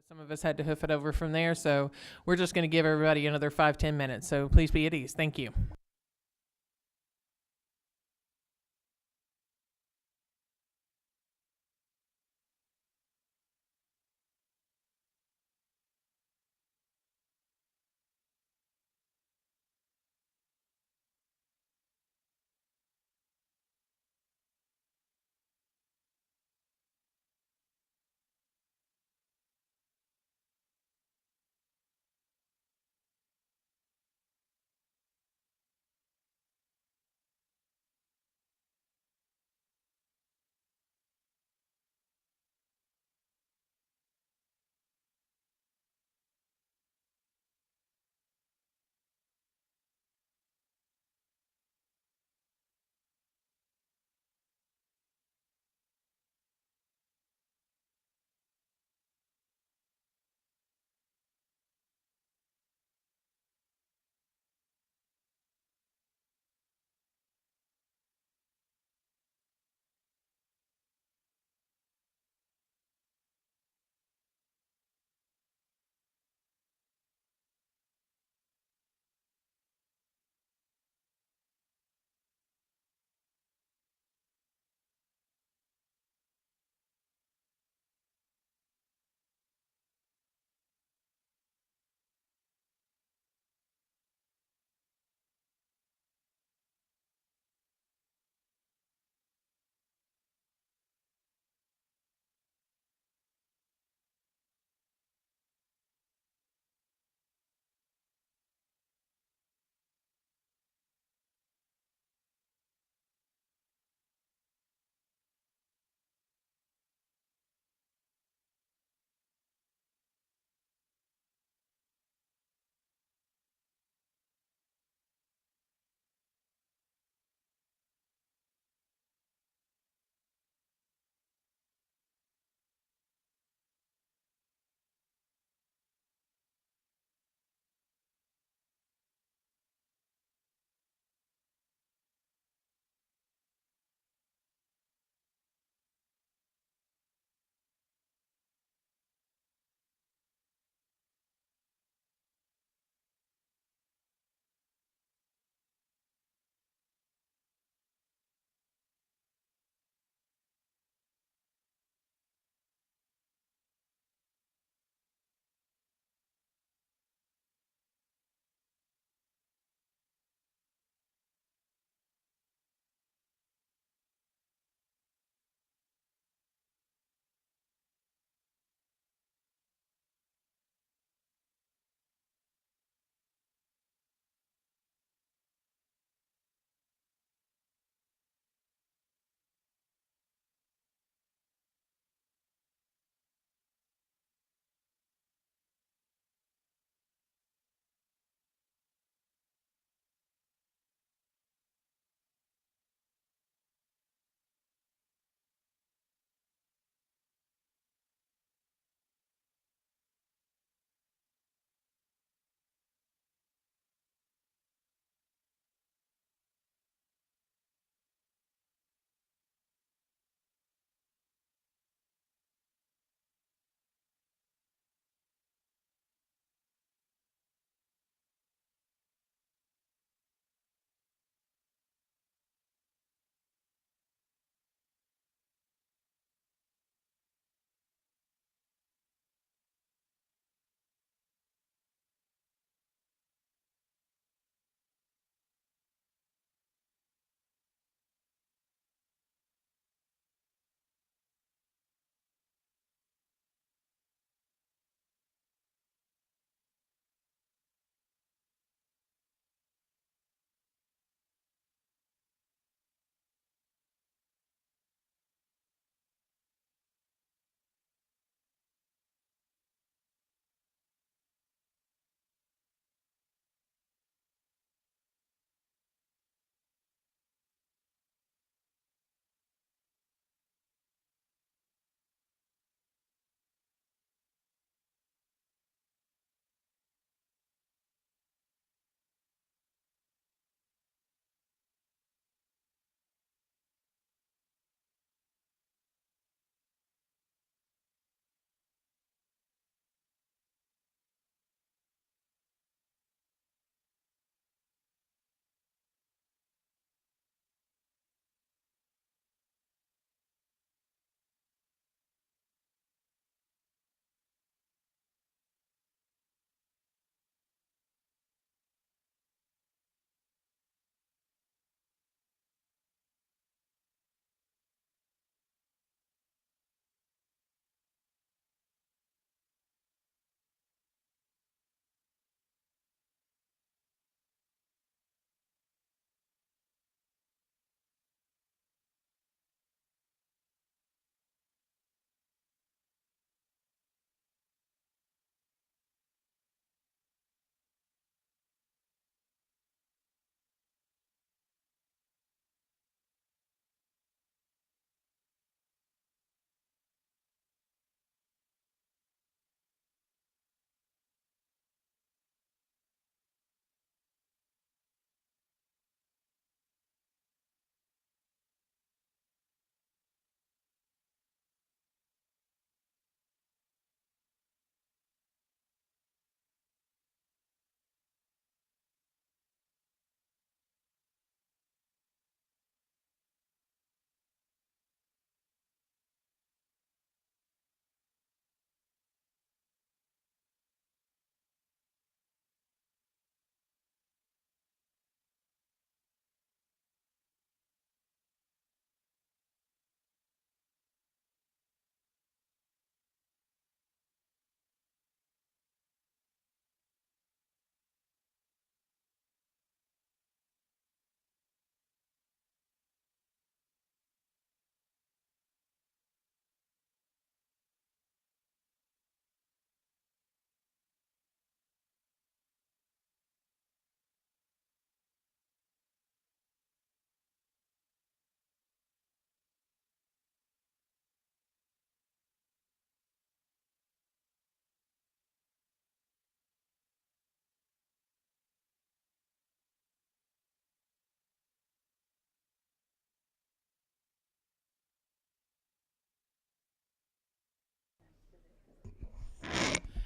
Some of us had to hoof it over from there, so we're just going to give everybody another 5-10 minutes. So please be at ease. Thank you.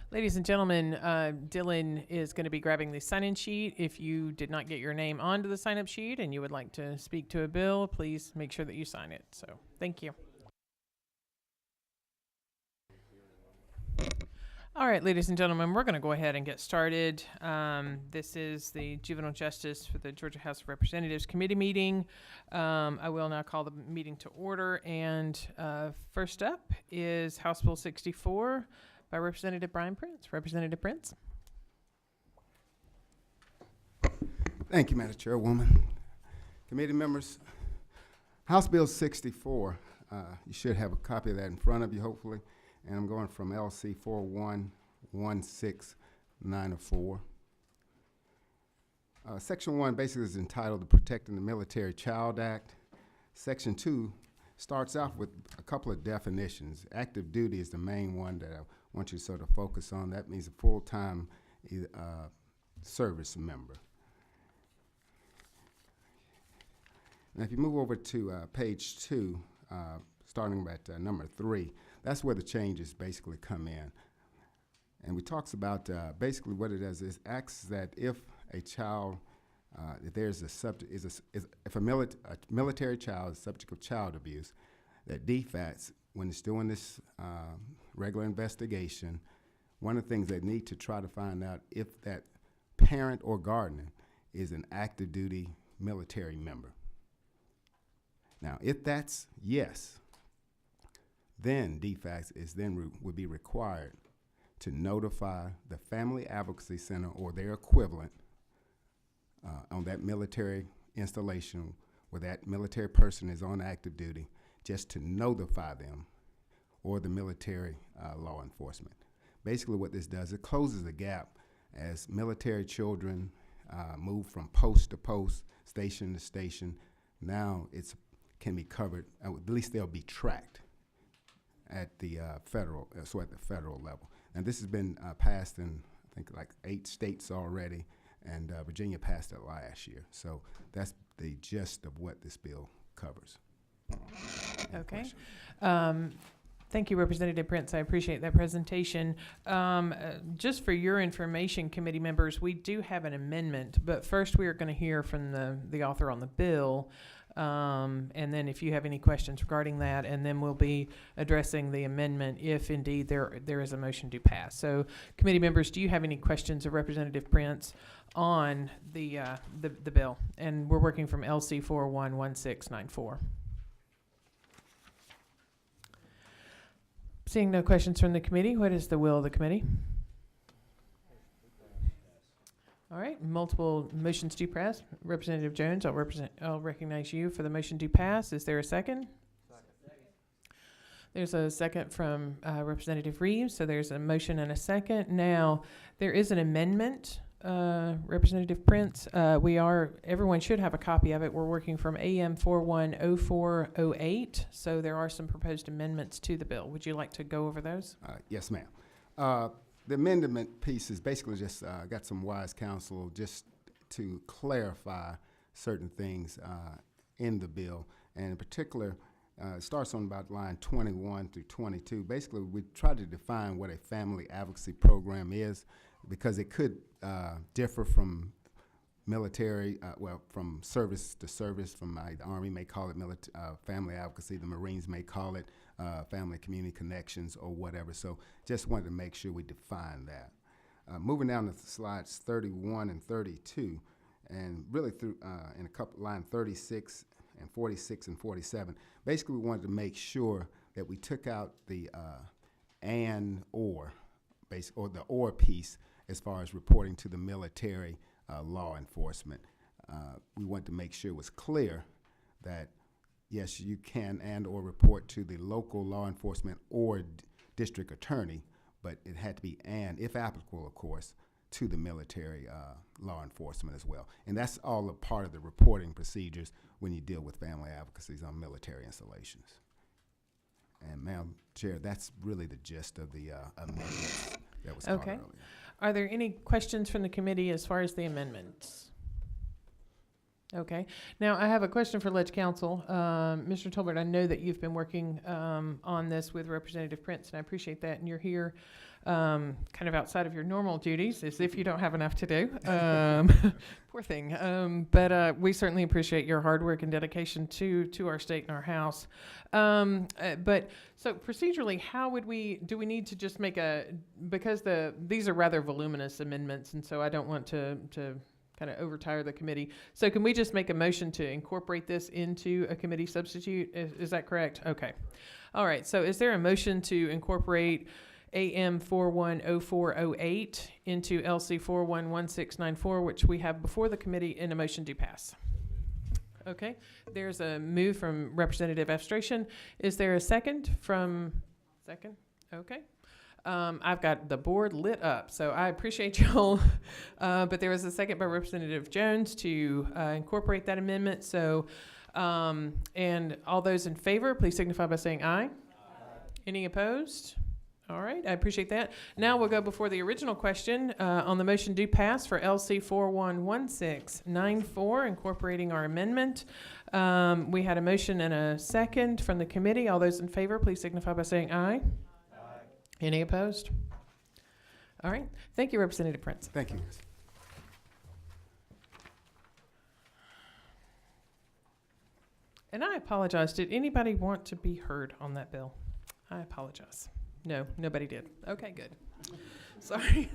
Ladies and gentlemen, Dylan is going to be grabbing the sign-in sheet. If you did not get your name onto the sign-up sheet and you would like to speak to a bill, please make sure that you sign it. So, thank you. All right, ladies and gentlemen, we're going to go ahead and get started. This is the Juvenile Justice for the Georgia House of Representatives Committee meeting. I will now call the meeting to order. And first up is House Bill 64 by Representative Brian Prince. Representative Prince. Thank you, Madam Chairwoman. Committee members, House Bill 64, you should have a copy of that in front of you, hopefully. And I'm going from LC 4116904. Section 1 basically is entitled the Protecting the Military Child Act. Section 2 starts off with a couple of definitions. Active duty is the main one that I want you to sort of focus on. That means a full-time service member. Now, if you move over to page 2, starting at number 3, that's where the changes basically come in. And we talks about basically what it does is acts that if a child, if there's a subject, if a military child is subject of child abuse, that DFATS, when it's doing this regular investigation, one of the things they need to try to find out if that parent or guardian is an active duty military member. Now, if that's yes, then DFACS is then would be required to notify the Family Advocacy Center or their equivalent on that military installation where that military person is on active duty, just to notify them or the military law enforcement. Basically what this does, it closes the gap as military children move from post to post, station to station. Now it can be covered, at least they'll be tracked at the federal level. And this has been passed in, I think, like 8 states already, and Virginia passed it last year. So that's the gist of what this bill covers. Okay. Thank you, Representative Prince. I appreciate that presentation. Just for your information, committee members, we do have an amendment, but first we are going to hear from the author on the bill. And then if you have any questions regarding that, and then we'll be addressing the amendment if indeed there is a motion to pass. So committee members, do you have any questions of Representative Prince on the bill? And we're working from LC 411694. Seeing no questions from the committee, what is the will of the committee? All right, multiple motions to pass. Representative Jones, I'll recognize you for the motion to pass. Is there a second? Second. There's a second from Representative Reeves, so there's a motion and a second. Now, there is an amendment, Representative Prince. Everyone should have a copy of it. We're working from AM 410408, so there are some proposed amendments to the bill. Would you like to go over those? Yes, ma'am. The amendment piece is basically just got some wise counsel just to clarify certain things in the bill. And in particular, it starts on about line 21 through 22. Basically, we try to define what a family advocacy program is, because it could differ from military, from service to service. From the Army may call it family advocacy. The Marines may call it family community connections or whatever. So just wanted to make sure we define that. Moving down to slides 31 and 32, and really through in a couple, line 36 and 46 and 47, basically we wanted to make sure that we took out the and or the or piece as far as reporting to the military law enforcement. We want to make sure it was clear that yes, you can and or report to the local law enforcement or district attorney, but it had to be and, if applicable, of course, to the military law enforcement as well. And that's all a part of the reporting procedures when you deal with family advocacies on military installations. And Madam Chair, that's really the gist of the amendments that was called earlier. Okay. Are there any questions from the committee as far as the amendments? Okay. Now, I have a question for Ledge Council. Mr. Tolbert, I know that you've been working on this with Representative Prince, and I appreciate that, and you're here kind of outside of your normal duties, as if you don't have enough to do. Poor thing. But we certainly appreciate your hard work and dedication to our state and our House. But so procedurally, how would do we need to just make because these are rather voluminous amendments, and so I don't want to kind of overtire the committee. So can we just make a motion to incorporate this into a committee substitute? Is that correct? Okay. All right. So is there a motion to incorporate AM 410408 into LC 411694, which we have before the committee, in a motion to pass? Okay. There's a move from Representative Efstration. Is there a second from second? Okay. I've got the board lit up, so I appreciate y'all. But there was a second by Representative Jones to incorporate that amendment. So, and all those in favor, please signify by saying aye. Aye. Any opposed? All right, I appreciate that. Now we'll go before the original question on the motion do pass for LC 411694, incorporating our amendment. We had a motion and a second from the committee. All those in favor, please signify by saying aye. Any opposed? All right. Thank you, Representative Prince. Thank you. And I apologize. Did anybody want to be heard on that bill? I apologize. No, nobody did. Okay, good. Sorry.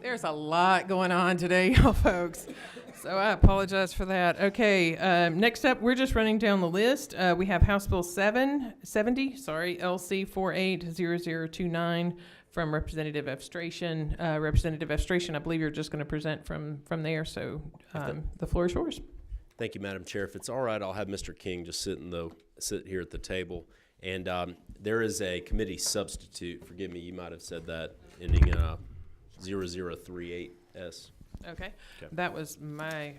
There's a lot going on today, y'all folks. So I apologize for that. Okay, next up, we're just running down the list. We have House Bill 770, LC 480029 from Representative Efstration. Representative Efstration, I believe you're just going to present from there, so the floor is yours. Thank you, Madam Chair. If it's all right, I'll have Mr. King just sit here at the table. And there is a committee substitute. Forgive me, you might have said that, ending 0038S. Okay, that was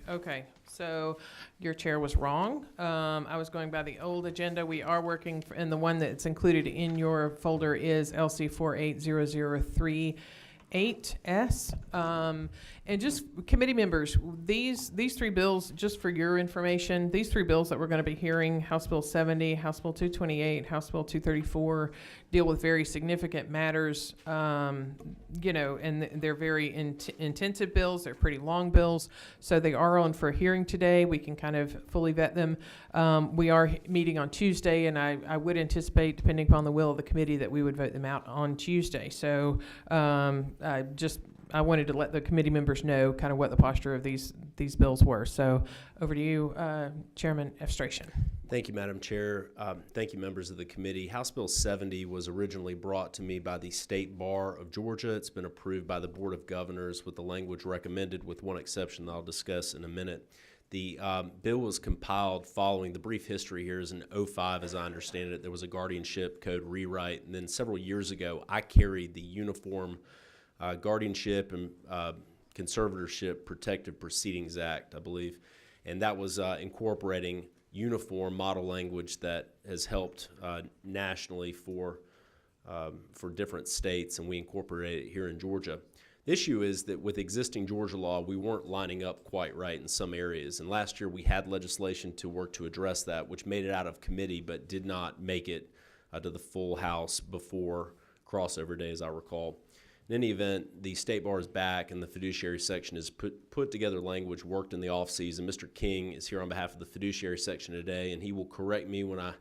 okay. So your chair was wrong. I was going by the old agenda. We are working, and the one that's included in your folder is LC 480038S. And just committee members, these three bills, just for your information, these three bills that we're going to be hearing, House Bill 70, House Bill 228, House Bill 234, deal with very significant matters, and they're very intensive bills. They're pretty long bills, so they are on for hearing today. We can kind of fully vet them. We are meeting on Tuesday, and I would anticipate, depending upon the will of the committee, that we would vote them out on Tuesday. So I wanted to let the committee members know kind of what the posture of these bills were. So over to you, Chairman Efstration. Thank you, Madam Chair. Thank you, members of the committee. House Bill 70 was originally brought to me by the State Bar of Georgia. It's been approved by the Board of Governors with the language recommended, with one exception that I'll discuss in a minute. The bill was compiled following the brief history here is in 2005, as I understand it. There was a guardianship code rewrite, and then several years ago, I carried the Uniform Guardianship and Conservatorship Protective Proceedings Act, I believe, and that was incorporating uniform model language that has helped nationally for different states, and we incorporated it here in Georgia. The issue is that with existing Georgia law, we weren't lining up quite right in some areas, and last year we had legislation to work to address that, which made it out of committee but did not make it to the full House before crossover day, as I recall. In any event, the State Bar is back, and the fiduciary section has put together language worked in the off season. Mr. King is here on behalf of the fiduciary section today, and he will correct me when I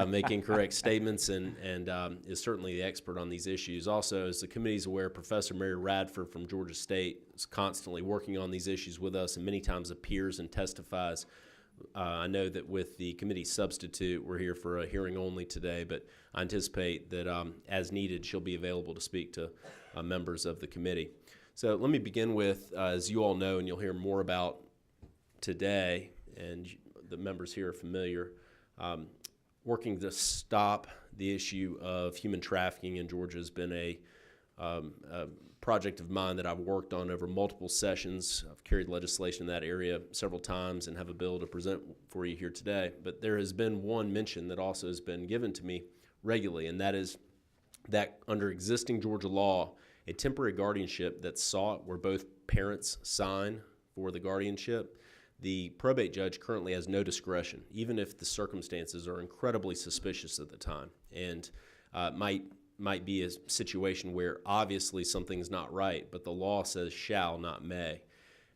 make incorrect statements, and is certainly the expert on these issues. Also, as the committee is aware, Professor Mary Radford from Georgia State is constantly working on these issues with us, and many times appears and testifies. I know that with the committee substitute, we're here for a hearing only today, but I anticipate that as needed, she'll be available to speak to members of the committee. So let me begin with, as you all know, and you'll hear more about today, and the members here are familiar, working to stop the issue of human trafficking in Georgia has been a project of mine that I've worked on over multiple sessions. I've carried legislation in that area several times and have a bill to present for you here today. But there has been one mention that also has been given to me regularly, and that is that under existing Georgia law, a temporary guardianship that's sought where both parents sign for the guardianship, the probate judge currently has no discretion, even if the circumstances are incredibly suspicious at the time, and might be a situation where obviously something's not right, but the law says shall, not may.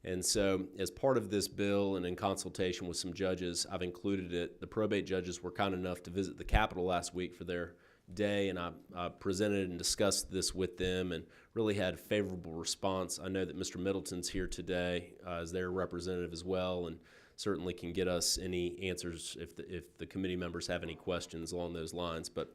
And so as part of this bill and in consultation with some judges, I've included it. The probate judges were kind enough to visit the Capitol last week for their day, and I presented and discussed this with them and really had a favorable response. I know that Mr. Middleton's here today as their representative as well, and certainly can get us any answers if the committee members have any questions along those lines. But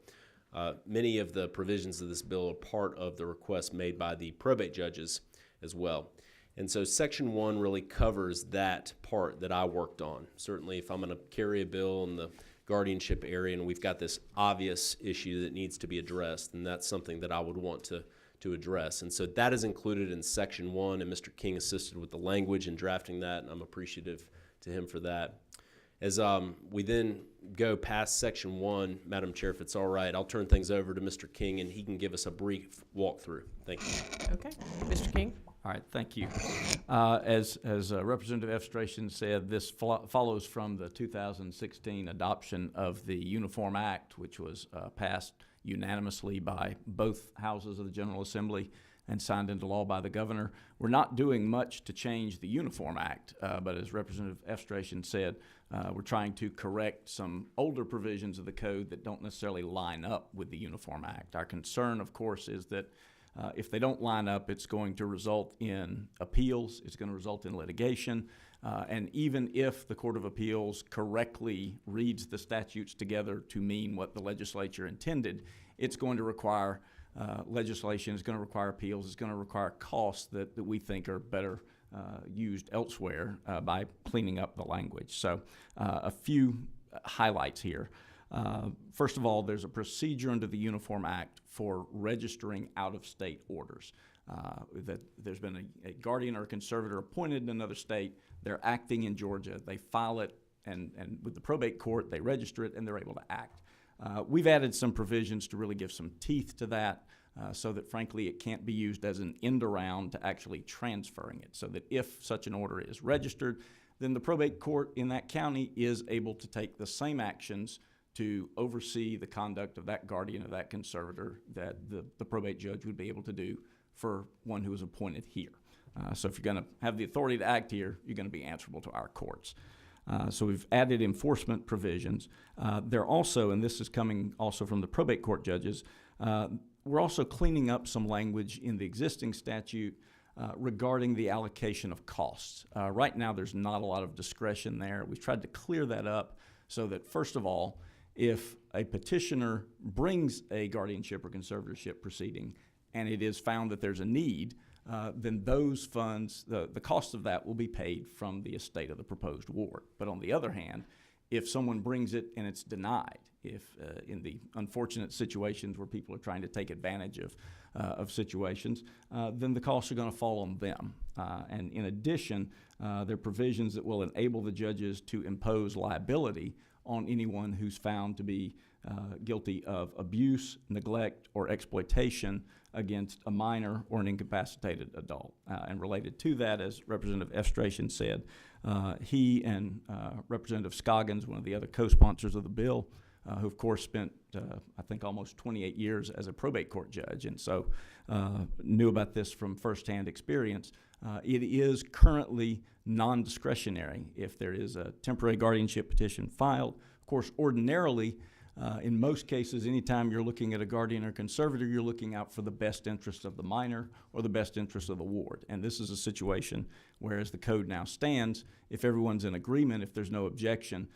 many of the provisions of this bill are part of the request made by the probate judges as well. And so Section 1 really covers that part that I worked on. Certainly if I'm going to carry a bill in the guardianship area and we've got this obvious issue that needs to be addressed, then that's something that I would want to address. And so that is included in Section 1, and Mr. King assisted with the language in drafting that, and I'm appreciative to him for that. As we then go past Section 1, Madam Chair, if it's all right, I'll turn things over to Mr. King, and he can give us a brief walkthrough. Thank you. Okay. Mr. King? All right, thank you. As Representative Efstration said, this follows from the 2016 adoption of the Uniform Act, which was passed unanimously by both houses of the General Assembly and signed into law by the governor. We're not doing much to change the Uniform Act, but as Representative Efstration said, we're trying to correct some older provisions of the code that don't necessarily line up with the Uniform Act. Our concern, of course, is that if they don't line up, it's going to result in appeals, it's going to result in litigation, and even if the Court of Appeals correctly reads the statutes together to mean what the legislature intended, it's going to require legislation, it's going to require appeals, it's going to require costs that we think are better used elsewhere by cleaning up the language. So a few highlights here. First of all, there's a procedure under the Uniform Act for registering out-of-state orders. That there's been a guardian or a conservator appointed in another state, they're acting in Georgia, they file it, and with the probate court, they register it, and they're able to act. We've added some provisions to really give some teeth to that, so that frankly it can't be used as an end around to actually transferring it, so that if such an order is registered, then the probate court in that county is able to take the same actions to oversee the conduct of that guardian or that conservator that the probate judge would be able to do for one who is appointed here. So if you're going to have the authority to act here, you're going to be answerable to our courts. So we've added enforcement provisions. They're also, and this is coming also from the probate court judges, we're also cleaning up some language in the existing statute regarding the allocation of costs. Right now there's not a lot of discretion there. We've tried to clear that up so that, first of all, if a petitioner brings a guardianship or conservatorship proceeding and it is found that there's a need, then those funds, the cost of that will be paid from the estate of the proposed ward. But on the other hand, if someone brings it and it's denied, if in the unfortunate situations where people are trying to take advantage of situations, then the costs are going to fall on them. And in addition, there are provisions that will enable the judges to impose liability on anyone who's found to be guilty of abuse, neglect, or exploitation against a minor or an incapacitated adult. And related to that, as Representative Efstration said, he and Representative Scoggins, one of the other co-sponsors of the bill, who of course spent, I think, almost 28 years as a probate court judge, and so knew about this from firsthand experience. It is currently non-discretionary if there is a temporary guardianship petition filed. Of course, ordinarily, in most cases, anytime you're looking at a guardian or conservator, you're looking out for the best interest of the minor or the best interest of the ward. And this is a situation where, as the code now stands, if everyone's in agreement, if there's no objection,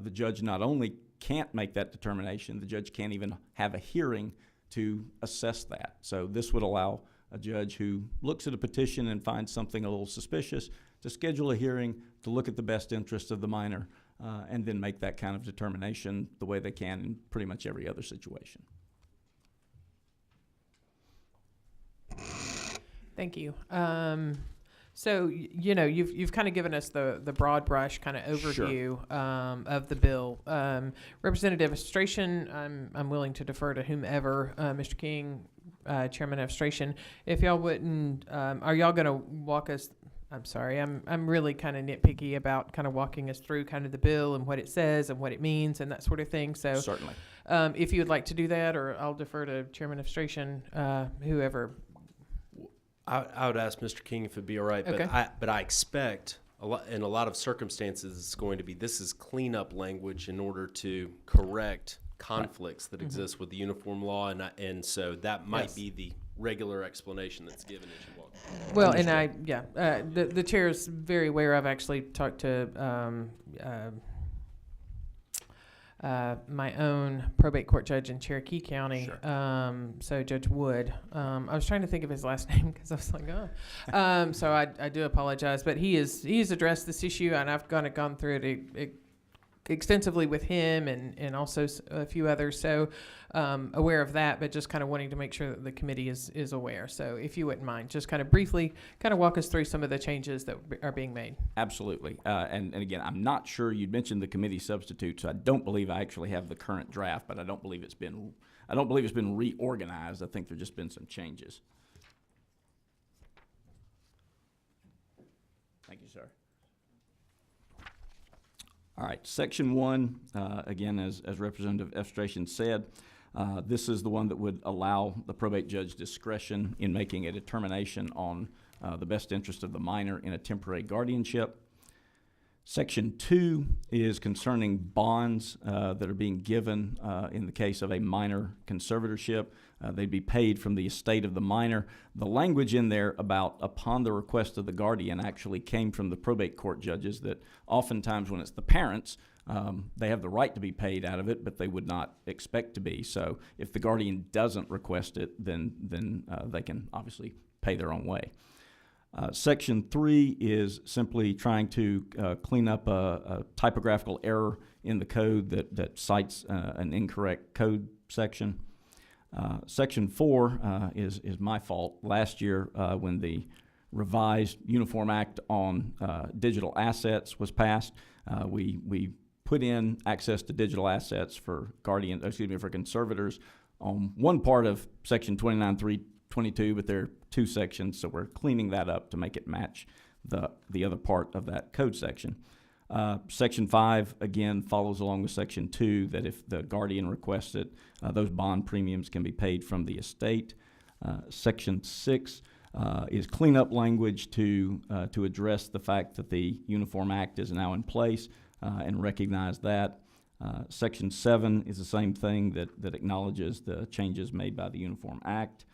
the judge not only can't make that determination, the judge can't even have a hearing to assess that. So this would allow a judge who looks at a petition and finds something a little suspicious to schedule a hearing to look at the best interest of the minor and then make that kind of determination the way they can in pretty much every other situation. Thank you. So, you know, you've kind of given us the broad brush kind of overview of the bill. Representative Efstration, I'm willing to defer to whomever, Mr. King, Chairman Efstration, if y'all wouldn't, are y'all going to walk us I'm sorry, I'm really kind of nitpicky about kind of walking us through kind of the bill and what it says and what it means and that sort of thing. So Certainly. if you would like to do that, or I'll defer to Chairman of Administration, whoever. I would ask Mr. King if it'd be all right, but Okay. I expect in a lot of circumstances it's going to be, this is cleanup language in order to correct conflicts that exist with the uniform law, and so that might Yes. be the regular explanation that's given as you walk. Well, and the chair is very aware. I've actually talked to my own probate court judge in Cherokee County. Sure. So Judge Wood. I was trying to think of his last name because I was like, oh. So I do apologize, but he's addressed this issue, and I've kind of gone through it extensively with him and also a few others. So aware of that, but just kind of wanting to make sure that the committee is aware. So if you wouldn't mind, just kind of briefly kind of walk us through some of the changes that are being made. Absolutely. And again, I'm not sure, you'd mentioned the committee substitute, so I don't believe I actually have the current draft, but I don't believe it's been reorganized. I think there's just been some changes. Thank you, sir. All right, Section 1, again, as Representative Efstration said, this is the one that would allow the probate judge discretion in making a determination on the best interest of the minor in a temporary guardianship. Section 2 is concerning bonds that are being given in the case of a minor conservatorship. They'd be paid from the estate of the minor. The language in there about upon the request of the guardian actually came from the probate court judges, that oftentimes when it's the parents, they have the right to be paid out of it, but they would not expect to be. So if the guardian doesn't request it, then they can obviously pay their own way. Section 3 is simply trying to clean up a typographical error in the code that cites an incorrect code section. Section 4 is my fault. Last year, when the revised Uniform Act on digital assets was passed, we put in access to digital assets for for conservators on one part of Section 29.322, but there are two sections, so we're cleaning that up to make it match the other part of that code section. Section 5, again, follows along with Section 2, that if the guardian requests it, those bond premiums can be paid from the estate. Section 6 is cleanup language to address the fact that the Uniform Act is now in place and recognize that. Section 7 is the same thing, that acknowledges the changes made by the Uniform Act.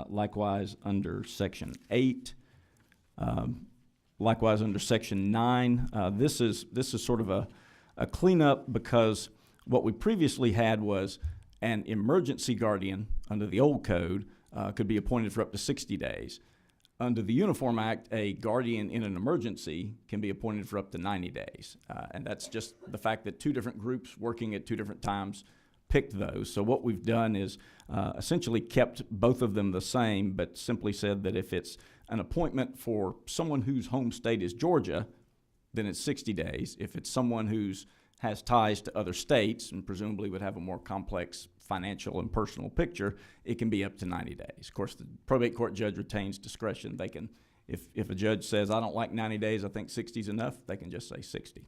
Likewise, under Section 8, likewise under Section 9, this is sort of a cleanup, because what we previously had was an emergency guardian under the old code could be appointed for up to 60 days. Under the Uniform Act, a guardian in an emergency can be appointed for up to 90 days. And that's just the fact that two different groups working at two different times picked those. So what we've done is essentially kept both of them the same, but simply said that if it's an appointment for someone whose home state is Georgia, then it's 60 days. If it's someone who's has ties to other states and presumably would have a more complex financial and personal picture, it can be up to 90 days. Of course, the probate court judge retains discretion. They can, if a judge says, I don't like 90 days, I think 60 is enough, they can just say 60.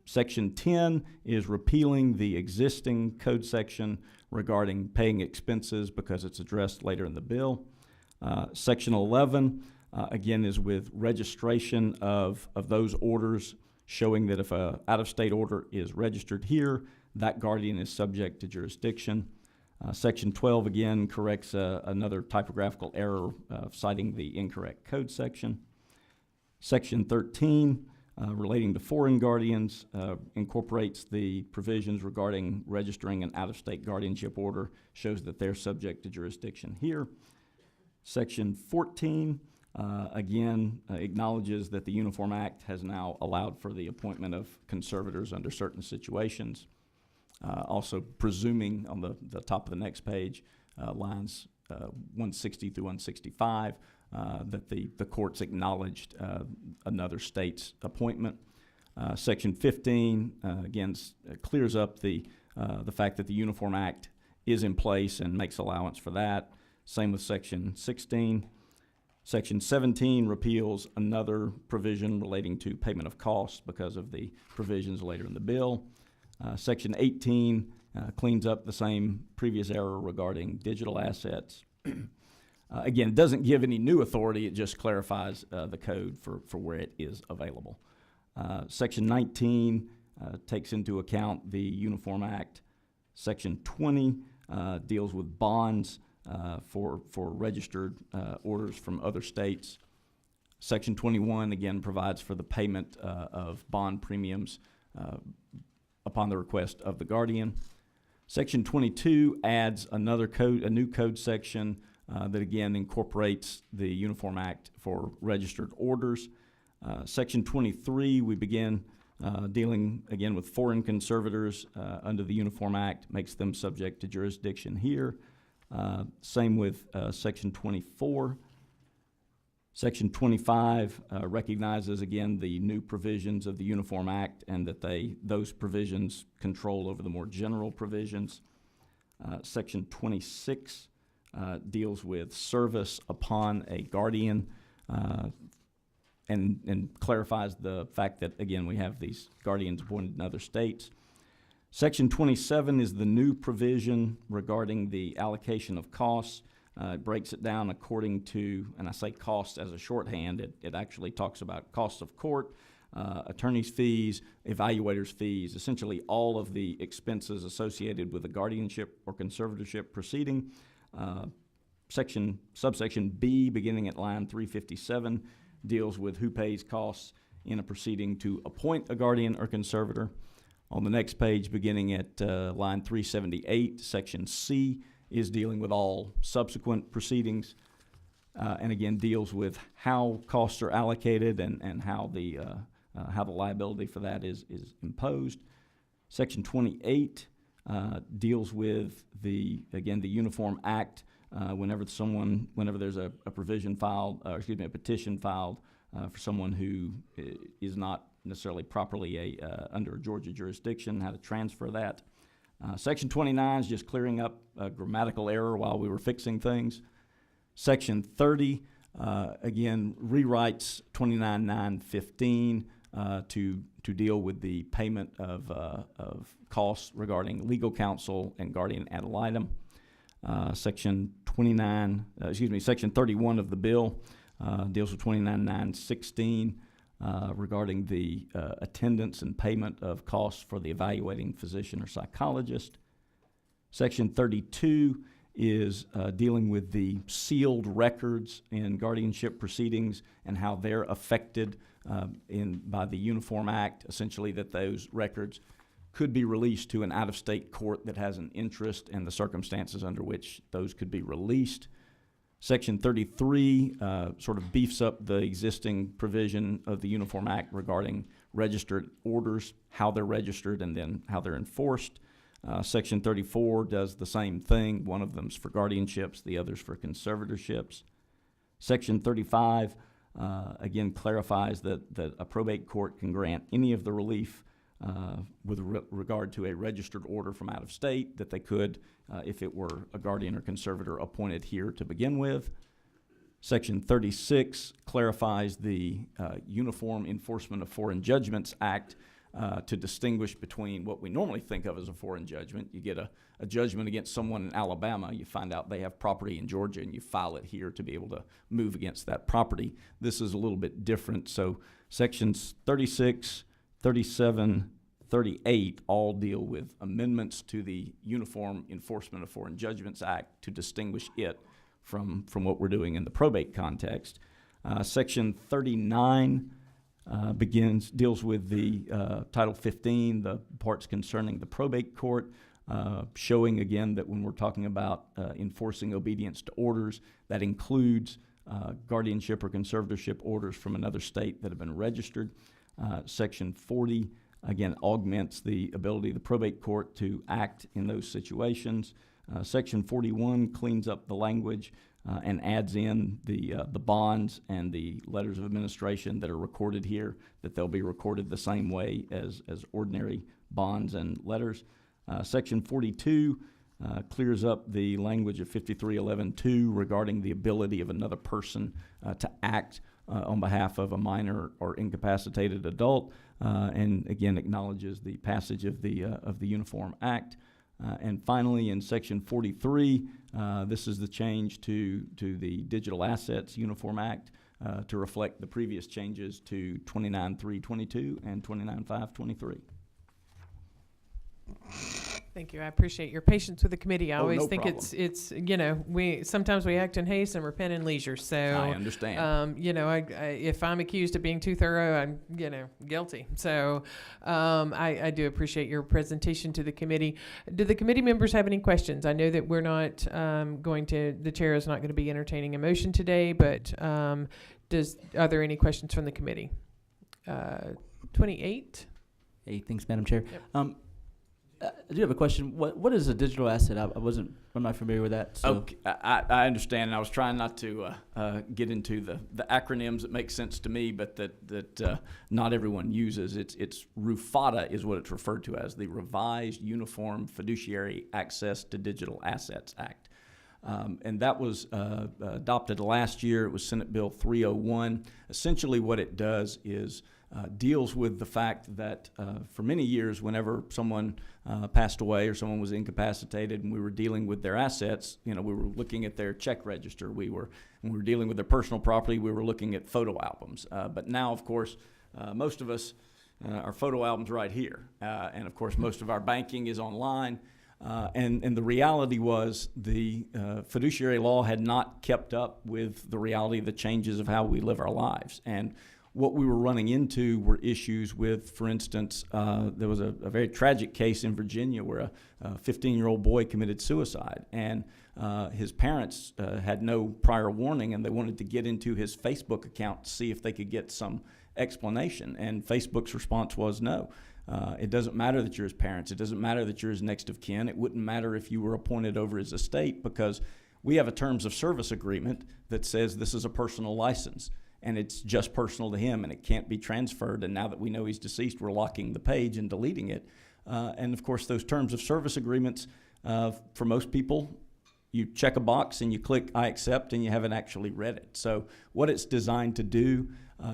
Section 10 is repealing the existing code section regarding paying expenses because it's addressed later in the bill. Section 11, again, is with registration of those orders, showing that if a out-of-state order is registered here, that guardian is subject to jurisdiction. Section 12, again, corrects another typographical error citing the incorrect code section. Section 13, relating to foreign guardians, incorporates the provisions regarding registering an out-of-state guardianship order, shows that they're subject to jurisdiction here. Section 14, again, acknowledges that the Uniform Act has now allowed for the appointment of conservators under certain situations. Also presuming on the top of the next page, lines 160 through 165, that the courts acknowledged another state's appointment. Section 15, again, clears up the fact that the Uniform Act is in place and makes allowance for that. Same with Section 16. Section 17 repeals another provision relating to payment of costs because of the provisions later in the bill. Section 18 cleans up the same previous error regarding digital assets. Again, it doesn't give any new authority, it just clarifies the code for where it is available. Section 19 takes into account the Uniform Act. Section 20 deals with bonds for registered orders from other states. Section 21, again, provides for the payment of bond premiums upon the request of the guardian. Section 22 adds a new code section that again incorporates the Uniform Act for registered orders. Section 23, we begin dealing again with foreign conservators under the Uniform Act, makes them subject to jurisdiction here. Same with Section 24. Section 25 recognizes again the new provisions of the Uniform Act and that those provisions control over the more general provisions. Section 26 deals with service upon a guardian and clarifies the fact that, again, we have these guardians appointed in other states. Section 27 is the new provision regarding the allocation of costs. It breaks it down according to, and I say costs as a shorthand, it actually talks about costs of court, attorney's fees, evaluator's fees, essentially all of the expenses associated with a guardianship or conservatorship proceeding. Subsection B, beginning at line 357, deals with who pays costs in a proceeding to appoint a guardian or conservator. On the next page, beginning at line 378, section C is dealing with all subsequent proceedings, and again deals with how costs are allocated and how the liability for that is imposed. Section 28 deals with the Uniform Act. Whenever there's a provision filed, a petition filed for someone who is not necessarily properly under Georgia jurisdiction, how to transfer that. Section 29 is just clearing up a grammatical error while we were fixing things. Section 30, again, rewrites 29.915 to deal with the payment of costs regarding legal counsel and guardian ad litem. Section 31 of the bill deals with 29.916 regarding the attendance and payment of costs for the evaluating physician or psychologist. Section 32 is dealing with the sealed records in guardianship proceedings and how they're affected by the Uniform Act, essentially that those records could be released to an out-of-state court that has an interest in the circumstances under which those could be released. Section 33 sort of beefs up the existing provision of the Uniform Act regarding registered orders, how they're registered, and then how they're enforced. Section 34 does the same thing. One of them's for guardianships, the other's for conservatorships. Section 35, again, clarifies that a probate court can grant any of the relief with regard to a registered order from out of state that they could if it were a guardian or conservator appointed here to begin with. Section 36 clarifies the Uniform Enforcement of Foreign Judgments Act to distinguish between what we normally think of as a foreign judgment. You get a judgment against someone in Alabama, you find out they have property in Georgia, and you file it here to be able to move against that property. This is a little bit different. So sections 36, 37, 38 all deal with amendments to the Uniform Enforcement of Foreign Judgments Act to distinguish it from what we're doing in the probate context. Section 39 deals with the Title 15, the parts concerning the probate court, showing again that when we're talking about enforcing obedience to orders, that includes guardianship or conservatorship orders from another state that have been registered. Section 40, again, augments the ability of the probate court to act in those situations. Section 41 cleans up the language and adds in the bonds and the letters of administration that are recorded here, that they'll be recorded the same way as ordinary bonds and letters. Section 42 clears up the language of 5311.2 regarding the ability of another person to act on behalf of a minor or incapacitated adult, and again acknowledges the passage of the Uniform Act. And finally, in Section 43, this is the change to the Digital Assets Uniform Act to reflect the previous changes to 29.322 and 29.523. Thank you. I appreciate your patience with the committee. I Oh, always no think problem. it's you know, sometimes we act in haste and repent in leisure. So I understand. you know, I if I'm accused of being too thorough, I'm guilty. So I do appreciate your presentation to the committee. Do the committee members have any questions? I know that we're not the chair is not going to be entertaining a motion today, but are there any questions from the committee? 28. Hey, thanks, Madam Chair. Yep. I do have a question. What is a digital asset? I'm not familiar with that. So. Okay, I understand, and I was trying not to get into the acronyms that make sense to me, but that not everyone uses. It's RUFADA is what it's referred to as, the Revised Uniform Fiduciary Access to Digital Assets Act. And that was adopted last year. It was Senate Bill 301. Essentially what it does is deals with the fact that for many years, whenever someone passed away or someone was incapacitated and we were dealing with their assets, we were looking at their check register. When we were dealing with their personal property, we were looking at photo albums. But now, of course, most of us, our photo albums right here. And of course, most of our banking is online. And the reality was the fiduciary law had not kept up with the reality of the changes of how we live our lives. And what we were running into were issues with, for instance, there was a very tragic case in Virginia where a 15-year-old boy committed suicide. And his parents had no prior warning, and they wanted to get into his Facebook account to see if they could get some explanation. And Facebook's response was no. It doesn't matter that you're his parents. It doesn't matter that you're his next of kin. It wouldn't matter if you were appointed over his estate, because we have a terms of service agreement that says this is a personal license, and it's just personal to him, and it can't be transferred. And now that we know he's deceased, we're locking the page and deleting it. And of course, those terms of service agreements, for most people, you check a box and you click I accept, and you haven't actually read it. So what it's designed to do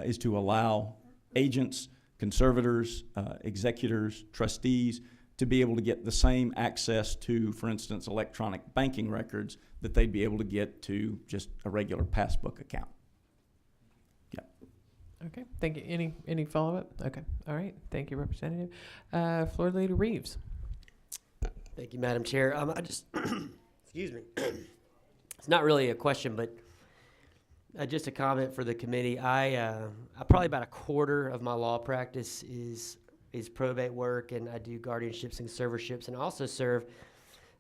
is to allow agents, conservators, executors, trustees to be able to get the same access to, for instance, electronic banking records that they'd be able to get to just a regular passbook account. Okay, thank you. Any follow-up? Okay, all right. Thank you, Representative. Floor Leader Reeves. Thank you, Madam Chair. I just, excuse me. It's not really a question, but just a comment for the committee. I probably about a quarter of my law practice is probate work, and I do guardianships and conservatorships, and I also serve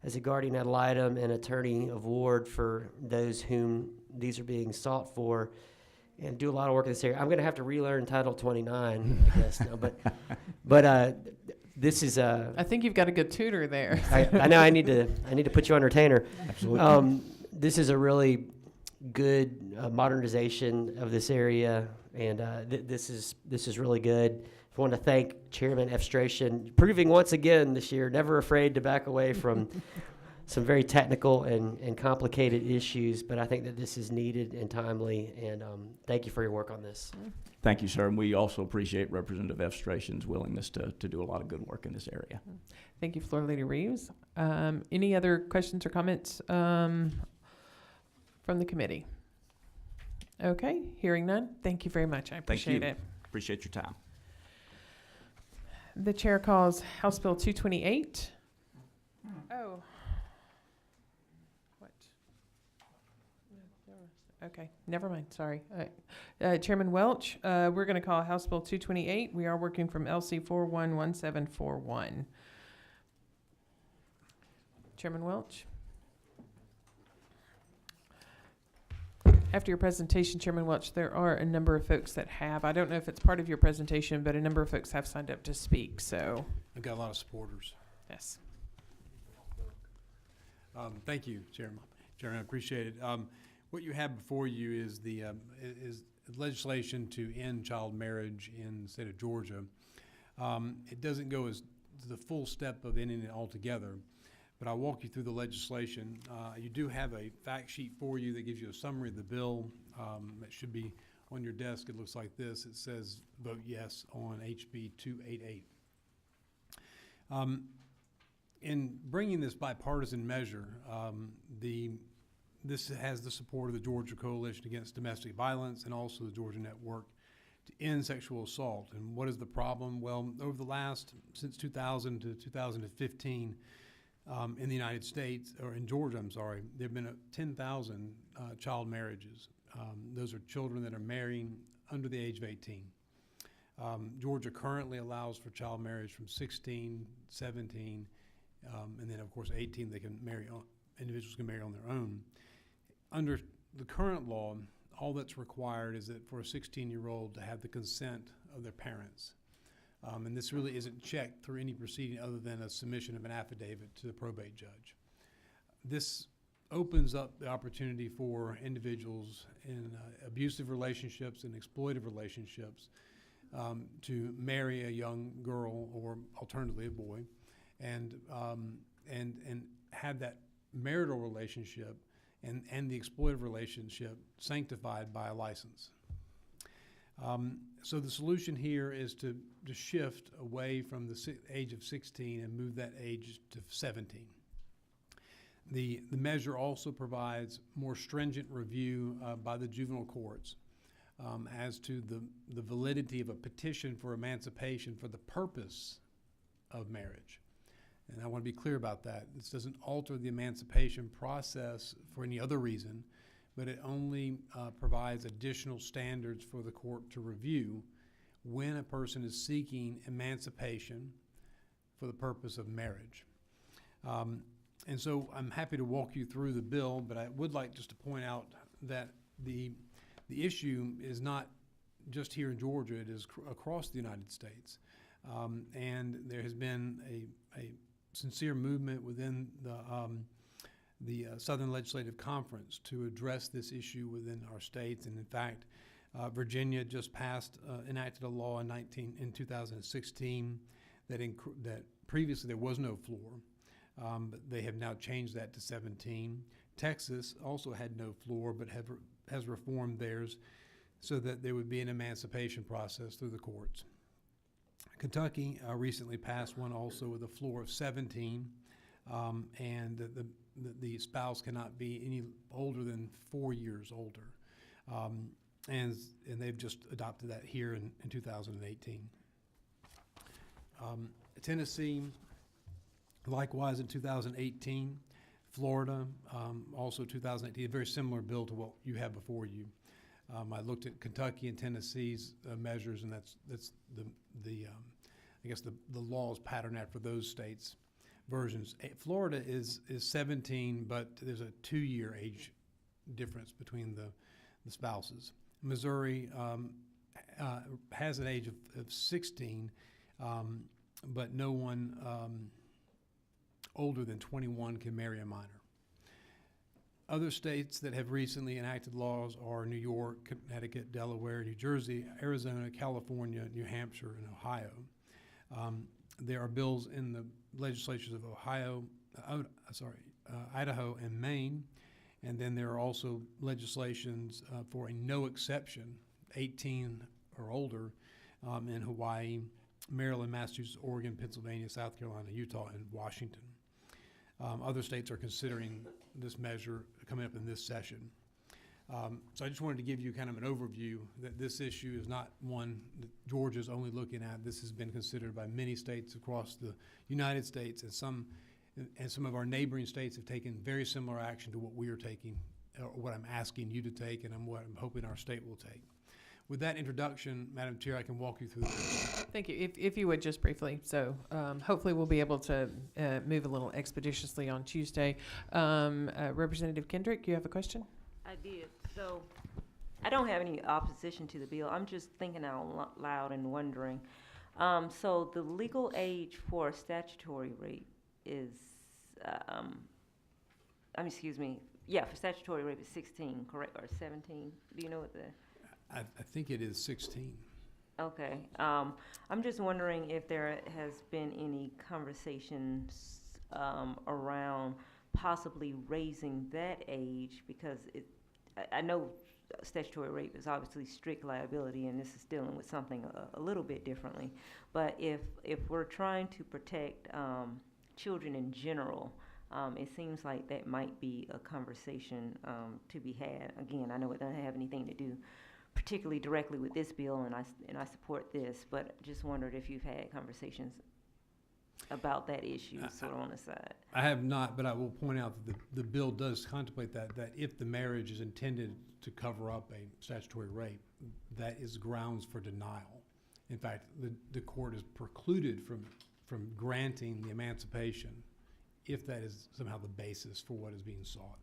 as a guardian ad litem and attorney of ward for those whom these are being sought for, and do a lot of work in this area. I'm going to have to relearn Title 29, I guess, now, but this is I think you've got a good tutor there. I know I need to put you on retainer. Absolutely. This is a really good modernization of this area, and this is really good. I want to thank Chairman Efstration, proving once again this year, never afraid to back away from some very technical and complicated issues, but I think that this is needed and timely, and thank you for your work on this. Thank you, sir. And we also appreciate Representative Efstration's willingness to do a lot of good work in this area. Thank you, Floor Leader Reeves. Any other questions or comments from the committee? Okay, hearing none. Thank you very much. I appreciate it. Appreciate your time. The chair calls House Bill 228. Oh. What? Okay, never mind, sorry. Chairman Welch, we're going to call House Bill 228. We are working from LC 411741. Chairman Welch. After your presentation, Chairman Welch, there are a number of folks that have, I don't know if it's part of your presentation, but a number of folks have signed up to speak, so. I've got a lot of supporters. Yes. Thank you, Chairman. I appreciate it. What you have before you is the legislation to end child marriage in the state of Georgia. It doesn't go as to the full step of ending it altogether, but I'll walk you through the legislation. You do have a fact sheet for you that gives you a summary of the bill. It should be on your desk. It looks like this. It says vote yes on HB 288. In bringing this bipartisan measure, this has the support of the Georgia Coalition Against Domestic Violence and also the Georgia Network to end sexual assault. And what is the problem? Well, over the last, since 2000 to 2015, in the United States, or in Georgia, I'm sorry, there have been 10,000 child marriages. Those are children that are marrying under the age of 18. Georgia currently allows for child marriage from 16, 17, and then of course 18 they can marry on, individuals can marry on their own. Under the current law, all that's required is that for a 16-year-old to have the consent of their parents. And this really isn't checked through any proceeding other than a submission of an affidavit to the probate judge. This opens up the opportunity for individuals in abusive relationships and exploitive relationships to marry a young girl or alternatively a boy and have that marital relationship and the exploitive relationship sanctified by a license. So the solution here is to shift away from the age of 16 and move that age to 17. The measure also provides more stringent review by the juvenile courts as to the validity of a petition for emancipation for the purpose of marriage. And I want to be clear about that. This doesn't alter the emancipation process for any other reason, but it only provides additional standards for the court to review when a person is seeking emancipation for the purpose of marriage. And so I'm happy to walk you through the bill, but I would like just to point out that the issue is not just here in Georgia, it is across the United States. And there has been a sincere movement within the Southern Legislative Conference to address this issue within our states. And in fact, Virginia just enacted a law in 2016 that previously there was no floor, but they have now changed that to 17. Texas also had no floor, but has reformed theirs so that there would be an emancipation process through the courts. Kentucky recently passed one also with a floor of 17, and the spouse cannot be any older than 4 years older. And they've just adopted that here in 2018. Tennessee, likewise in 2018. Florida, also 2018, a very similar bill to what you have before you. I looked at Kentucky and Tennessee's measures, and that's I guess the law is patterned after those states' versions. Florida is 17, but there's a 2-year age difference between the spouses. Missouri has an age of 16, but no one older than 21 can marry a minor. Other states that have recently enacted laws are New York, Connecticut, Delaware, New Jersey, Arizona, California, New Hampshire, and Ohio. There are bills in the legislatures of Idaho and Maine, and then there are also legislations for a no exception, 18 or older, in Hawaii, Maryland, Massachusetts, Oregon, Pennsylvania, South Carolina, Utah, and Washington. Other states are considering this measure coming up in this session. So I just wanted to give you kind of an overview that this issue is not one that Georgia's only looking at. This has been considered by many states across the United States, and some of our neighboring states have taken very similar action to what we are taking, or what I'm asking you to take, and what I'm hoping our state will take. With that introduction, Madam Chair, I can walk you through the bill. Thank you. If you would just briefly, so hopefully we'll be able to move a little expeditiously on Tuesday. Representative Kendrick, you have a question? I did. So I don't have any opposition to the bill. I'm just thinking out loud and wondering. So the legal age for a statutory rape is, for statutory rape is 16, correct, or 17? Do you know what the? I think it is 16. Okay. I'm just wondering if there has been any conversations around possibly raising that age, because I know statutory rape is obviously strict liability, and this is dealing with something a little bit differently. But if we're trying to protect children in general, it seems like that might be a conversation to be had. Again, I know it doesn't have anything to do particularly directly with this bill, and I support this, but just wondered if you've had conversations about that issue sort of on the side. I have not, but I will point out that the bill does contemplate that if the marriage is intended to cover up a statutory rape, that is grounds for denial. In fact, the court is precluded from granting the emancipation if that is somehow the basis for what is being sought.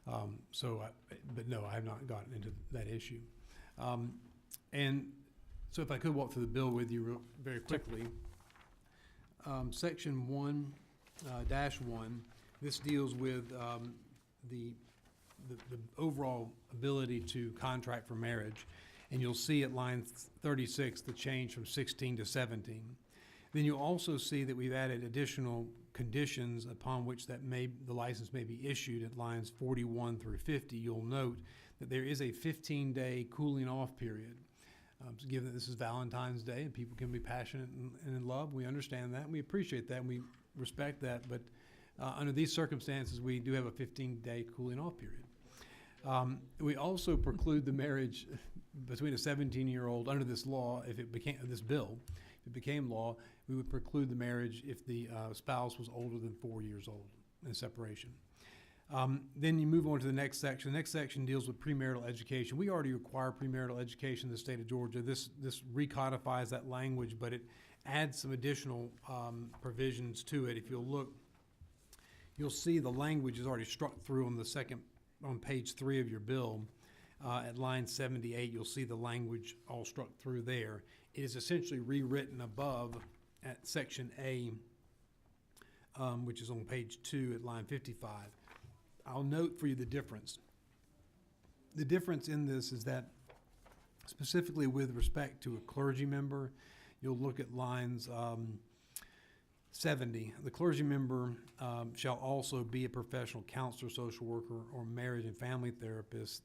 But no, I have not gotten into that issue. And so if I could walk through the bill with you very quickly. Section 1, -1, this deals with the overall ability to contract for marriage. And you'll see at line 36 the change from 16 to 17. Then you'll also see that we've added additional conditions upon which the license may be issued at lines 41 through 50. You'll note that there is a 15-day cooling off period. So given that this is Valentine's Day and people can be passionate and in love, we understand that, and we appreciate that, and we respect that. But under these circumstances, we do have a 15-day cooling off period. We also preclude the marriage between a 17-year-old under this law. If it became law, we would preclude the marriage if the spouse was older than 4 years old in separation. Then you move on to the next section. The next section deals with premarital education. We already require premarital education in the state of Georgia. This recodifies that language, but it adds some additional provisions to it. If you'll look, you'll see the language is already struck through on page 3 of your bill. At line 78, you'll see the language all struck through there. It is essentially rewritten above at section A, which is on page 2 at line 55. I'll note for you the difference. The difference in this is that specifically with respect to a clergy member, you'll look at lines 70. The clergy member shall also be a professional counselor, social worker, or marriage and family therapist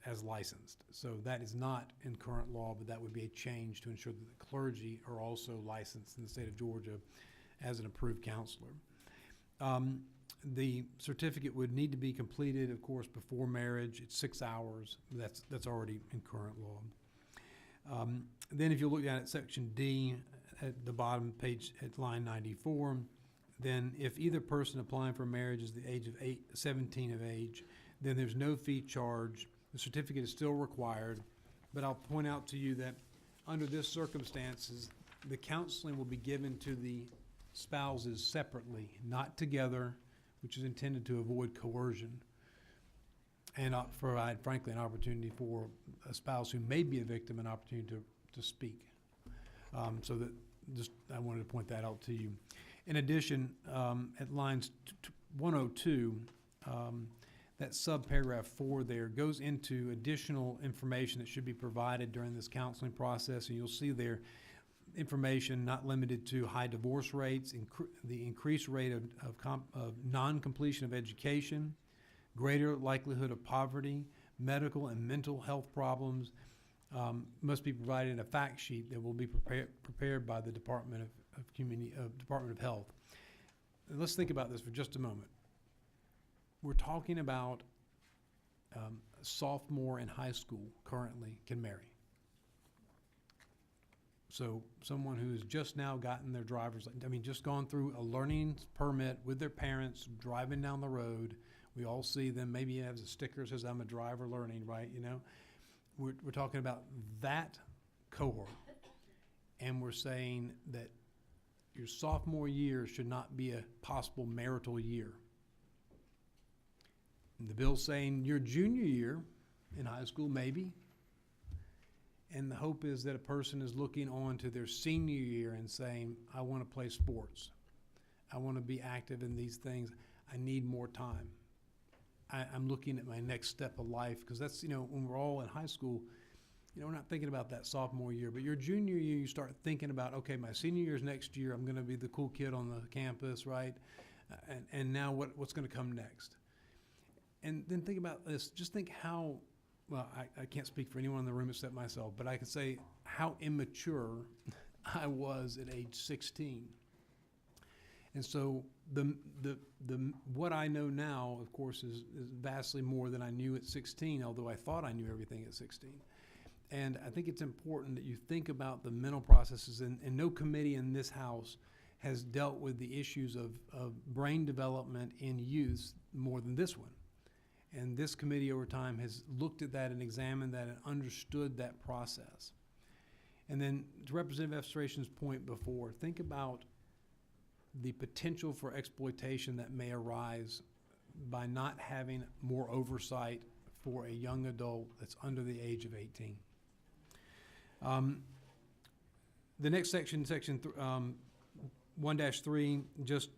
as licensed. So that is not in current law, but that would be a change to ensure that the clergy are also licensed in the state of Georgia as an approved counselor. The certificate would need to be completed, of course, before marriage. It's 6 hours. That's already in current law. Then if you look down at section D at the bottom page at line 94, then if either person applying for marriage is the age of 17 of age, then there's no fee charged. The certificate is still required, but I'll point out to you that under this circumstances, the counseling will be given to the spouses separately, not together, which is intended to avoid coercion and provide, frankly, an opportunity for a spouse who may be a victim an opportunity to speak. So that I wanted to point that out to you. In addition, at lines 102, that subparagraph 4 there goes into additional information that should be provided during this counseling process, and you'll see there information not limited to high divorce rates, the increased rate of non-completion of education, greater likelihood of poverty, medical and mental health problems, must be provided in a fact sheet that will be prepared by the Department of Health. And let's think about this for just a moment. We're talking about a sophomore in high school currently can marry. So someone who's just now gotten their driver's license, just gone through a learning permit with their parents, driving down the road. We all see them. Maybe it has a sticker that says, "I'm a driver learning," right? We're talking about that cohort. And we're saying that your sophomore year should not be a possible marital year. And the bill's saying your junior year in high school, maybe. And the hope is that a person is looking on to their senior year and saying, I want to play sports. I want to be active in these things. I need more time. I'm looking at my next step of life, because that's, when we're all in high school, we're not thinking about that sophomore year, but your junior year, you start thinking about, okay, my senior year is next year. I'm going to be the cool kid on the campus, right? And now what's going to come next? And then think about this. Just think how, well, I can't speak for anyone in the room except myself, but I can say how immature I was at age 16. And so the what I know now, of course, is vastly more than I knew at 16, although I thought I knew everything at 16. And I think it's important that you think about the mental processes, and no committee in this House has dealt with the issues of brain development in youth more than this one. And this committee over time has looked at that and examined that and understood that process. And then to Representative Efstration's point before, think about the potential for exploitation that may arise by not having more oversight for a young adult that's under the age of 18. The next section, section 1-3, just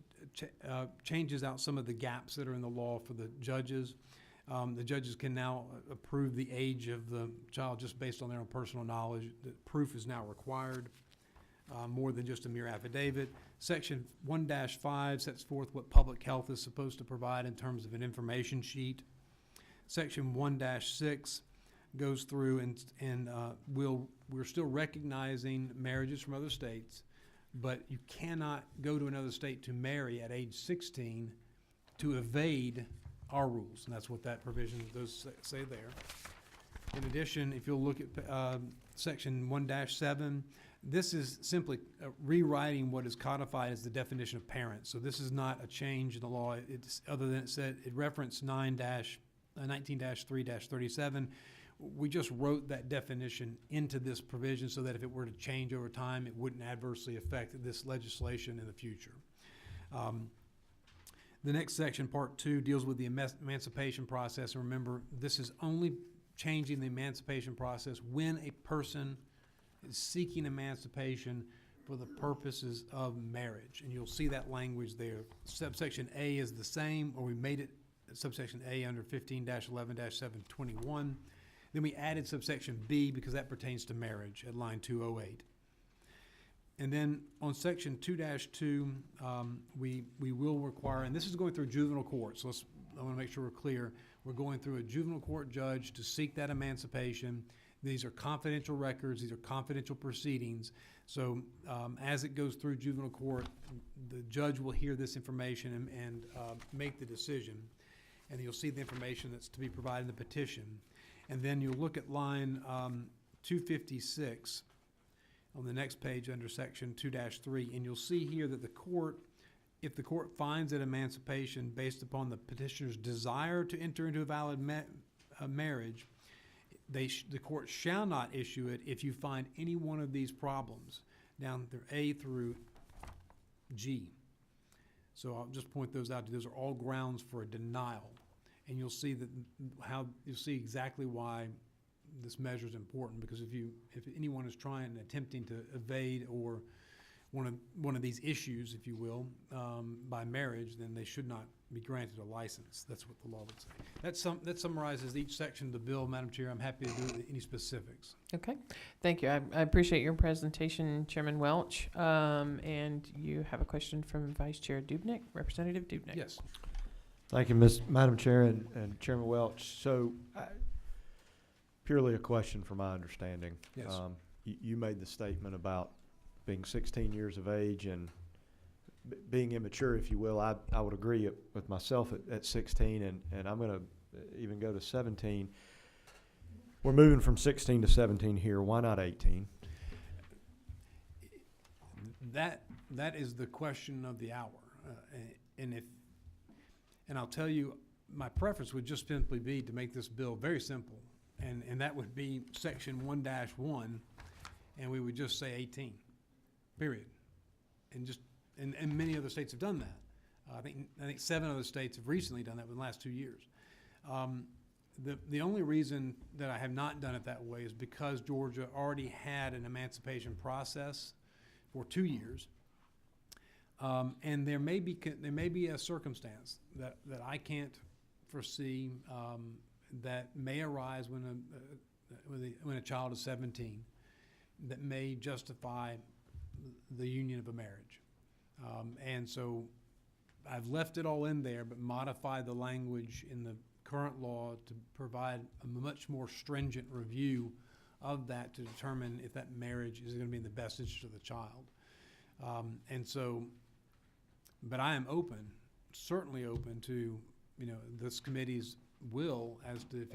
changes out some of the gaps that are in the law for the judges. The judges can now approve the age of the child just based on their own personal knowledge. The proof is now required, more than just a mere affidavit. Section 1-5 sets forth what public health is supposed to provide in terms of an information sheet. Section 1-6 goes through and we're still recognizing marriages from other states, but you cannot go to another state to marry at age 16 to evade our rules, and that's what that provision does say there. In addition, if you'll look at section 1-7, this is simply rewriting what is codified as the definition of parent. So this is not a change in the law. It's other than it referenced 19-3-37. We just wrote that definition into this provision so that if it were to change over time, it wouldn't adversely affect this legislation in the future. The next section, Part 2, deals with the emancipation process. And remember, this is only changing the emancipation process when a person is seeking emancipation for the purposes of marriage. And you'll see that language there. Subsection A is the same, or we made it subsection A under 15-11-721. Then we added subsection B because that pertains to marriage at line 208. And then on section 2-2, we will require, and this is going through juvenile court, so I want to make sure we're clear. We're going through a juvenile court judge to seek that emancipation. These are confidential records. These are confidential proceedings. So as it goes through juvenile court, the judge will hear this information and make the decision. And you'll see the information that's to be provided in the petition. And then you'll look at line 256 on the next page under section 2-3, and you'll see here that the court, if the court finds that emancipation based upon the petitioner's desire to enter into a valid marriage, the court shall not issue it if you find any one of these problems down through A through G. So I'll just point those out. Those are all grounds for a denial. And you'll see that you'll see exactly why this measure is important, because if anyone is attempting to evade or one of these issues, if you will, by marriage, then they should not be granted a license. That's what the law would say. That summarizes each section of the bill, Madam Chair. I'm happy to do it with any specifics. Okay, thank you. I appreciate your presentation, Chairman Welch. And you have a question from Vice Chair Dubnik, Representative Dubnik. Yes. Thank you, Madam Chair and Chairman Welch. So, purely a question from my understanding. Yes. You made the statement about being 16 years of age and being immature, if you will. I would agree with myself at 16, and I'm going to even go to 17. We're moving from 16 to 17 here. Why not 18? That is the question of the hour, and I'll tell you, my preference would just simply be to make this bill very simple, and that would be section 1-1, and we would just say 18, period. And many other states have done that. I think 7 other states have recently done that in the last 2 years. The only reason that I have not done it that way is because Georgia already had an emancipation process for 2 years. And there may be a circumstance that I can't foresee that may arise when when a child is 17 that may justify the union of a marriage. And so I've left it all in there, but modified the language in the current law to provide a much more stringent review of that to determine if that marriage is going to be in the best interest of the child. And so, but I am open, certainly open to, this committee's will as to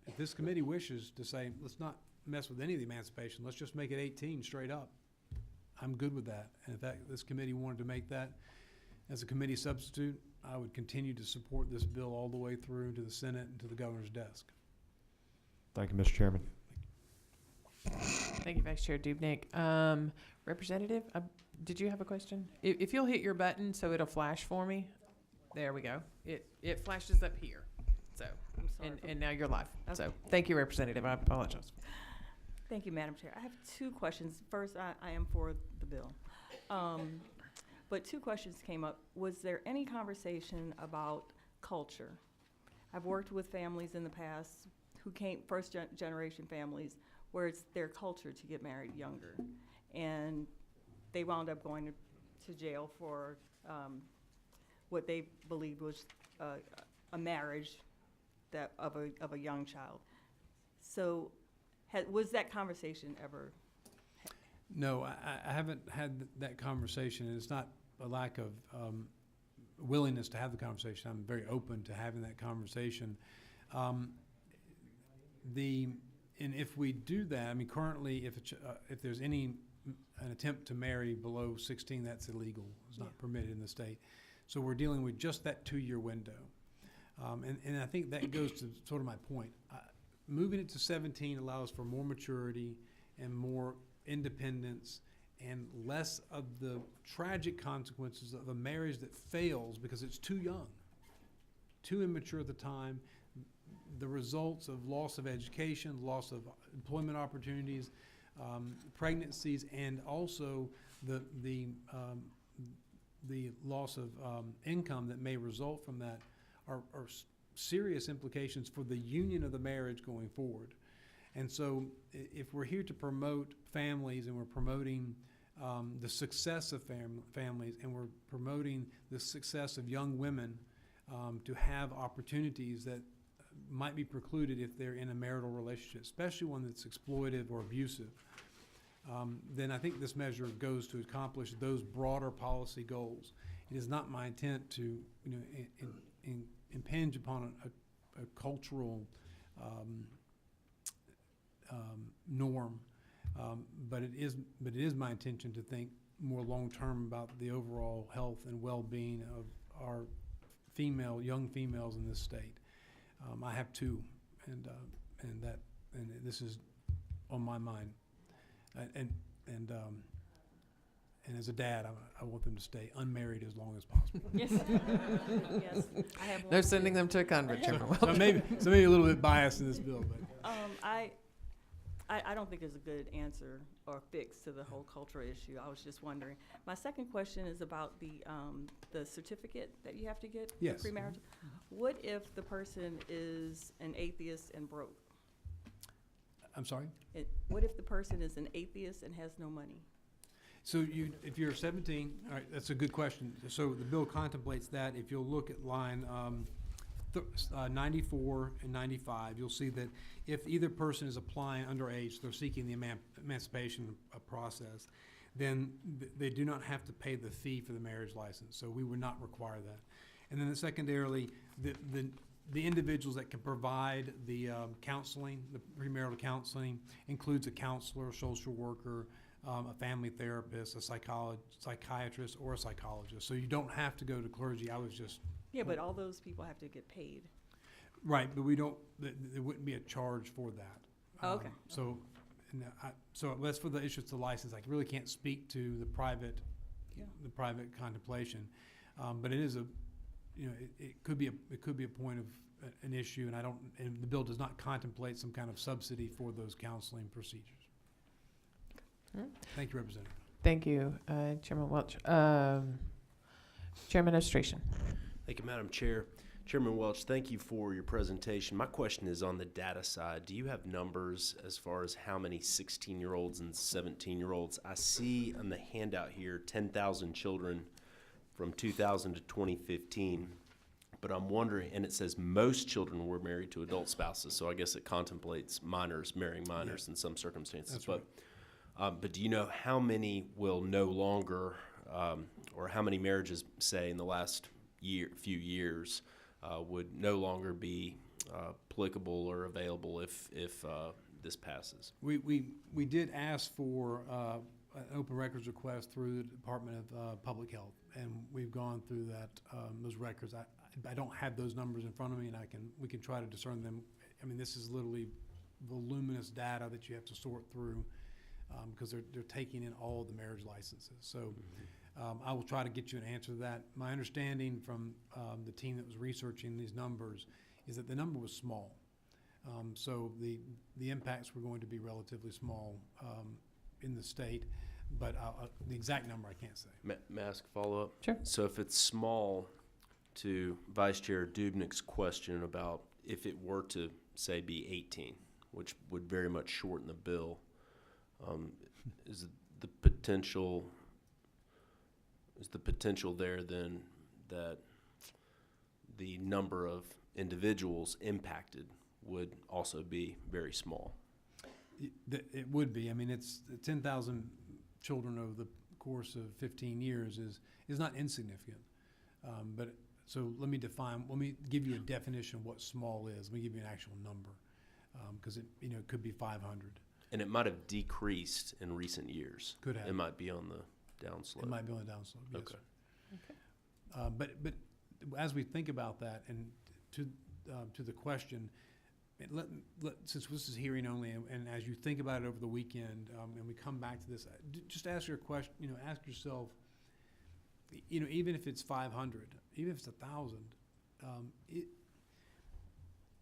if this committee wishes to say, let's not mess with any of the emancipation, let's just make it 18 straight up. I'm good with that. And if this committee wanted to make that as a committee substitute, I would continue to support this bill all the way through to the Senate and to the governor's desk. Thank you, Mr. Chairman. Thank you, Vice Chair Dubnik. Representative, did you have a question? If you'll hit your button so it'll flash for me. There we go. It flashes up here. So, I'm sorry and now you're live. Okay. So, thank you, Representative. I apologize. Thank you, Madam Chair. I have two questions. First, I am for the bill. But two questions came up. Was there any conversation about culture? I've worked with families in the past who came, first-generation families, where it's their culture to get married younger. And they wound up going to jail for what they believed was a marriage of a young child. So was that conversation ever? No, I haven't had that conversation, and it's not a lack of willingness to have the conversation. I'm very open to having that conversation. And if we do that, I mean, currently, if there's an attempt to marry below 16, that's illegal. It's not permitted in the state. So we're dealing with just that 2-year window. And I think that goes to sort of my point. Moving it to 17 allows for more maturity and more independence and less of the tragic consequences of a marriage that fails because it's too young, too immature at the time. The results of loss of education, loss of employment opportunities, pregnancies, and also the loss of income that may result from that are serious implications for the union of the marriage going forward. And so if we're here to promote families and we're promoting the success of families and we're promoting the success of young women to have opportunities that might be precluded if they're in a marital relationship, especially one that's exploitive or abusive, then I think this measure goes to accomplish those broader policy goals. It is not my intent to impinge upon a cultural norm, but it is my intention to think more long term about the overall health and well-being of our young females in this state. I have two, and this is on my mind, and as a dad, I want them to stay unmarried as long as possible. Yes. Yes. I have one No too. sending them to a convent, Chairman Welch. So maybe a little bit biased in this bill, but I don't think there's a good answer or fix to the whole cultural issue. I was just wondering. My second question is about the certificate that you have to get for Yes. premarital. What if the person is an atheist and broke? I'm sorry? What if the person is an atheist and has no money? So if you're 17, all right, that's a good question. So the bill contemplates that. If you'll look at line 94 and 95, you'll see that if either person is applying underage, they're seeking the emancipation process, then they do not have to pay the fee for the marriage license. So we would not require that. And then secondarily, the individuals that can provide the counseling, the premarital counseling, includes a counselor, a social worker, a family therapist, a psychiatrist, or a psychologist. So you don't have to go to clergy. I was just... Yeah, but all those people have to get paid. Right, but there wouldn't be a charge for that. Oh, okay. So that's for the issuance of the license. I really can't speak to the private contemplation. But it is it could be a point of an issue, and the bill does not contemplate some kind of subsidy for those counseling procedures. Thank you, Representative. Thank you, Chairman Welch. Chairman Administration. Thank you, Madam Chair. Chairman Welch, thank you for your presentation. My question is on the data side. Do you have numbers as far as how many 16-year-olds and 17-year-olds? I see on the handout here 10,000 children from 2000 to 2015. But I'm wondering, and it says most children were married to adult spouses, so I guess it contemplates minors marrying minors in some circumstances. That's but but do you know how many will no longer, or how many marriages, say, in the last few years, would no longer be applicable or available if this passes? We did ask for an open records request through the Department of Public Health, and we've gone through that those records. I don't have those numbers in front of me, and we can try to discern them. I mean, this is literally voluminous data that you have to sort through because they're taking in all the marriage licenses. So I will try to get you an answer to that. My understanding from the team that was researching these numbers is that the number was small. So the impacts were going to be relatively small in the state, but the exact number I can't say. May I ask a follow-up? Sure. So if it's small, to Vice Chair Dubnik's question about if it were to, say, be 18, which would very much shorten the bill, is the potential there then that the number of individuals impacted would also be very small? It would be. I mean, it's 10,000 children over the course of 15 years is not insignificant. But so let me give you a definition of what small is. Let me give you an actual number because it could be 500. And it might have decreased in recent years. Could have. It might be on the downslope. It might be on the downslope. Yes. Okay. But as we think about that, and to the question, since this is hearing only, and as you think about it over the weekend, and we come back to this, just ask your question. Ask yourself. Even if it's 500, even if it's 1,000,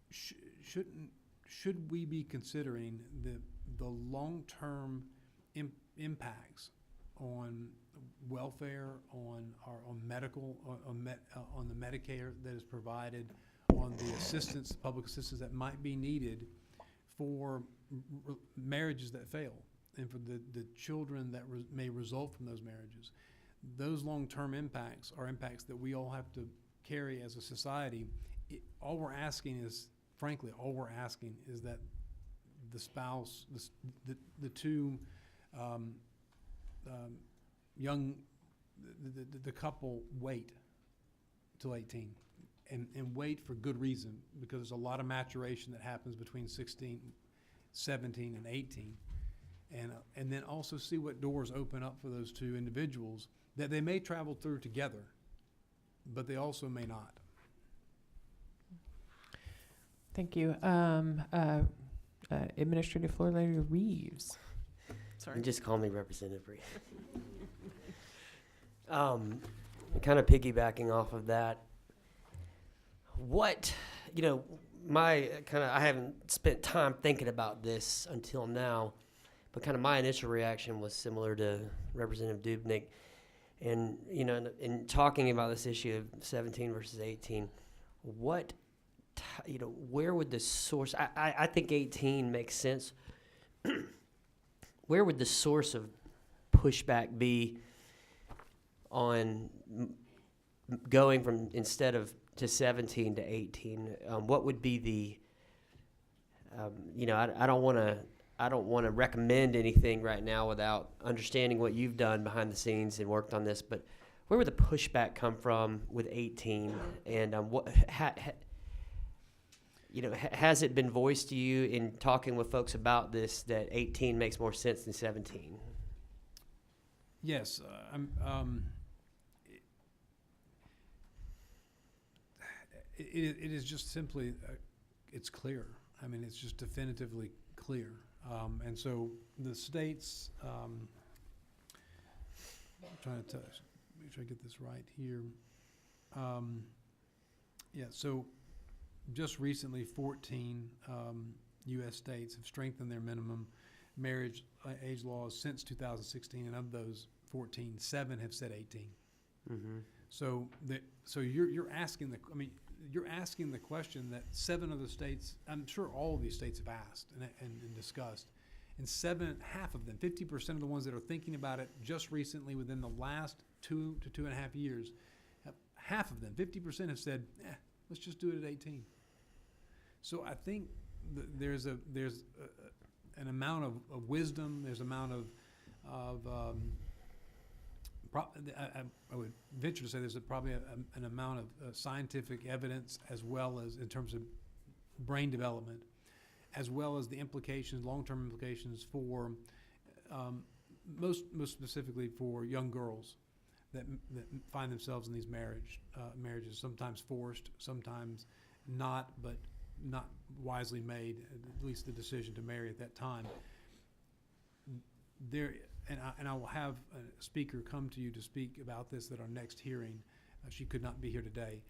should we be considering the long-term impacts on welfare, on medical, on the Medicare that is provided, on the assistance, public assistance that might be needed for marriages that fail, and for the children that may result from those marriages? Those long-term impacts are impacts that we all have to carry as a society. All we're asking is that the spouse, the two the couple wait till 18 and wait for good reason, because there's a lot of maturation that happens between 16, 17, and 18. And then also see what doors open up for those two individuals that they may travel through together, but they also may not. Thank you. Administrative Floor Lady Reeves. Sorry. You just call me Representative Reeves. Kind of piggybacking off of that, I haven't spent time thinking about this until now, but kind of my initial reaction was similar to Representative Dubnik. And, in talking about this issue of 17 versus 18, where would the source, I think 18 makes sense. Where would the source of pushback be on going from instead of to 17 to 18? What would be the, I don't want to recommend anything right now without understanding what you've done behind the scenes and worked on this, but where would the pushback come from with 18? And has it been voiced to you in talking with folks about this that 18 makes more sense than 17? Yes, it is just simply, it's clear. I mean, it's just definitively clear. And so the states, I'm trying to make sure I get this right here. So just recently 14 U.S. states have strengthened their minimum marriage age laws since 2016, and of those 14, 7 have said 18. Mm-hmm. So you're asking you're asking the question that 7 other states, I'm sure all of these states have asked and discussed. And half of them, 50% of the ones that are thinking about it just recently within the last 2 to 2.5 years, half of them, 50% have said, let's just do it at 18. So I think there's an amount of wisdom, there's an amount I would venture to say there's probably an amount of scientific evidence, as well as in terms of brain development, as well as the implications, long-term implications for most specifically for young girls that find themselves in these marriages, sometimes forced, sometimes not, but not wisely made, at least the decision to marry at that time. And I will have a speaker come to you to speak about this at our next hearing. She could not be here today.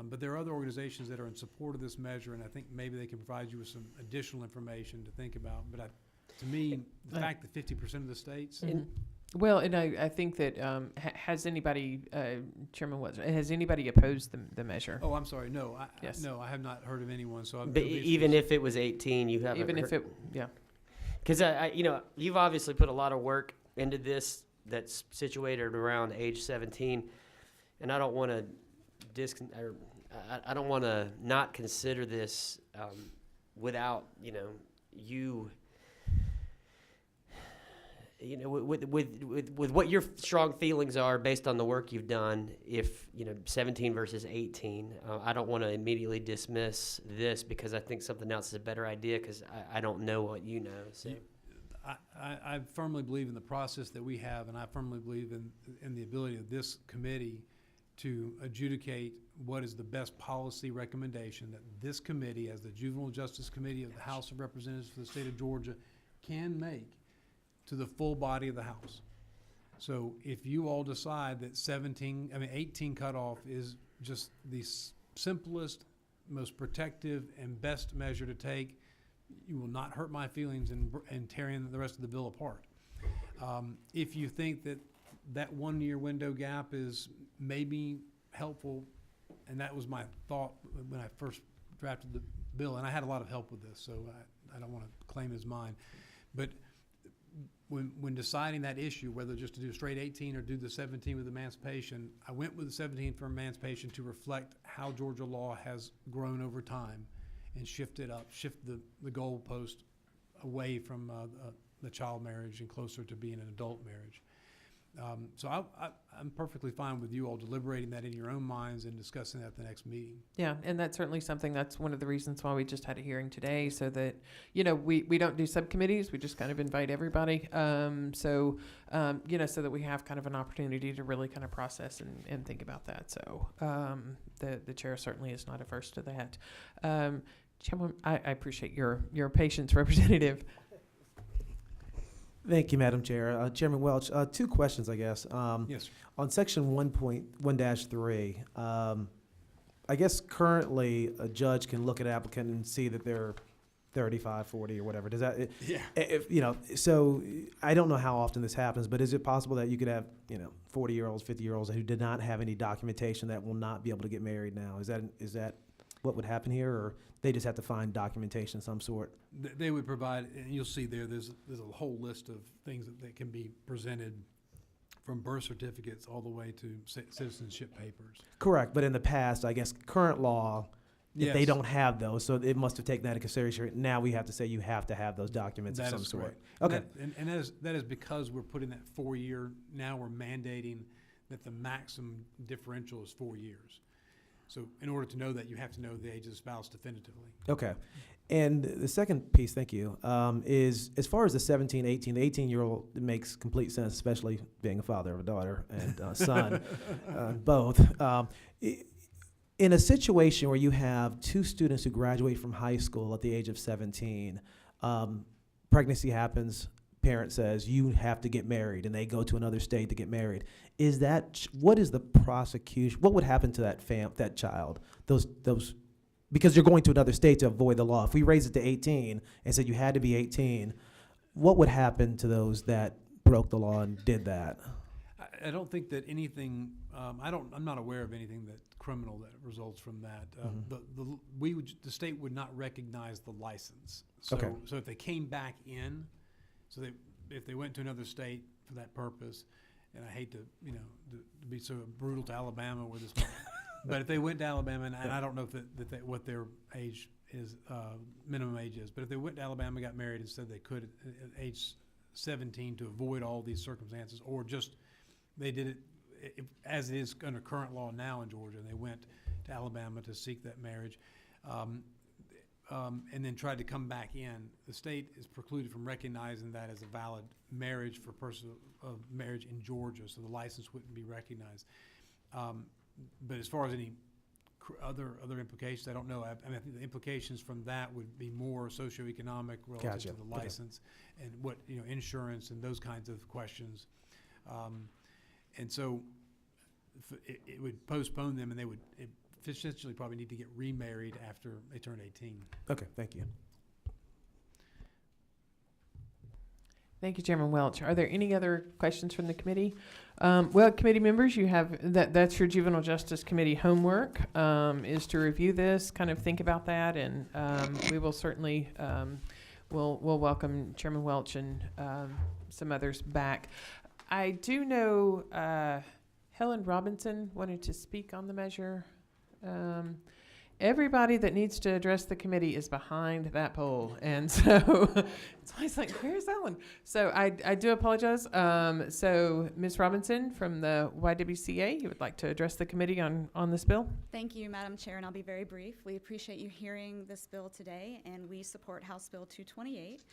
But there are other organizations that are in support of this measure, and I think maybe they can provide you with some additional information to think about. But to me, the fact that 50% of the states... Mm-hmm. Well, and I think that has anybody, Chairman Watts, has anybody opposed the measure? Oh, I'm sorry. No, Yes. No, I have not heard of anyone. So But even if it was 18, you haven't Even if heard- it, yeah. Because you've obviously put a lot of work into this that's situated around age 17, and I don't want to I don't want to not consider this without you. With what your strong feelings are based on the work you've done, if 17 versus 18, I don't want to immediately dismiss this because I think something else is a better idea because I don't know what you know. So. I firmly believe in the process that we have, and I firmly believe in the ability of this committee to adjudicate what is the best policy recommendation that this committee, as the Juvenile Justice Committee of the House of Representatives for the state of Georgia, can make to the full body of the House. So if you all decide that 18 cutoff is just the simplest, most protective, and best measure to take, you will not hurt my feelings in tearing the rest of the bill apart. If you think that 1 year window gap is maybe helpful, and that was my thought when I first drafted the bill, and I had a lot of help with this, so I don't want to claim it as mine. But when deciding that issue, whether just to do straight 18 or do the 17 with emancipation, I went with the 17 for emancipation to reflect how Georgia law has grown over time and shift the goalpost away from the child marriage and closer to being an adult marriage. So I'm perfectly fine with you all deliberating that in your own minds and discussing that at the next meeting. Yeah, and that's certainly something, that's one of the reasons why we just had a hearing today, so that, we don't do subcommittees, we just kind of invite everybody. So that we have kind of an opportunity to really kind of process and think about that. So the chair certainly is not averse to that. Chairman, I appreciate your patience, Representative. Thank you, Madam Chair. Chairman Welch, 2 questions, I guess. Yes, sir. On section 1.1-3, I guess currently a judge can look at an applicant and see that they're 35, 40, or whatever. Does that? Yeah. So I don't know how often this happens, but is it possible that you could have 40-year-olds, 50-year-olds who did not have any documentation that will not be able to get married now? Is that what would happen here, or they just have to find documentation of some sort? They would provide, and you'll see there's a whole list of things that can be presented, from birth certificates all the way to citizenship papers. Correct, but in the past, I guess current law, if they Yes. don't have those, so it must have taken that into consideration. Now we have to say you have to have those documents of That some is sort. correct. Okay. And that is because we're putting that 4 year, now we're mandating that the maximum differential is 4 years. So in order to know that, you have to know the age of the spouse definitively. Okay. And the second piece, thank you, is as far as the 17, 18, the 18-year-old, it makes complete sense, especially being a father of a daughter and son, both. In a situation where you have 2 students who graduate from high school at the age of 17, pregnancy happens, parent says, you have to get married, and they go to another state to get married. What is the prosecution? What would happen to that child? Those because you're going to another state to avoid the law. If we raise it to 18 and said you had to be 18, what would happen to those that broke the law and did that? I don't think that anything, I'm not aware of anything that criminal that results from that. The state would not recognize the license. So, Okay. so if they came back in, if they went to another state for that purpose, and I hate to, to be so brutal to Alabama with this, but if they went to Alabama, and I don't know if what their age is, minimum age is, but if they went to Alabama, got married, and said they could at age 17 to avoid all these circumstances, or just they did it as it is under current law now in Georgia, and they went to Alabama to seek that marriage, and then tried to come back in, the state is precluded from recognizing that as a valid marriage for person of marriage in Georgia, so the license wouldn't be recognized. But as far as any other implications, I don't know. I think the implications from that would be more socioeconomic relative Gotcha. to the license and what, insurance and those kinds of questions. And so it would postpone them, and they would essentially probably need to get remarried after they turn 18. Okay, thank you. Thank you, Chairman Welch. Are there any other questions from the committee? Well, committee members, you have that's your Juvenile Justice Committee homework, is to review this, kind of think about that, and we will certainly we'll welcome Chairman Welch and some others back. I do know Helen Robinson wanted to speak on the measure. Everybody that needs to address the committee is behind that pole, and so it's always like, where's Ellen? So I do apologize. So Ms. Robinson from the YWCA, you would like to address the committee on this bill? Thank you, Madam Chair, and I'll be very brief. We appreciate you hearing this bill today, and we support House Bill 228.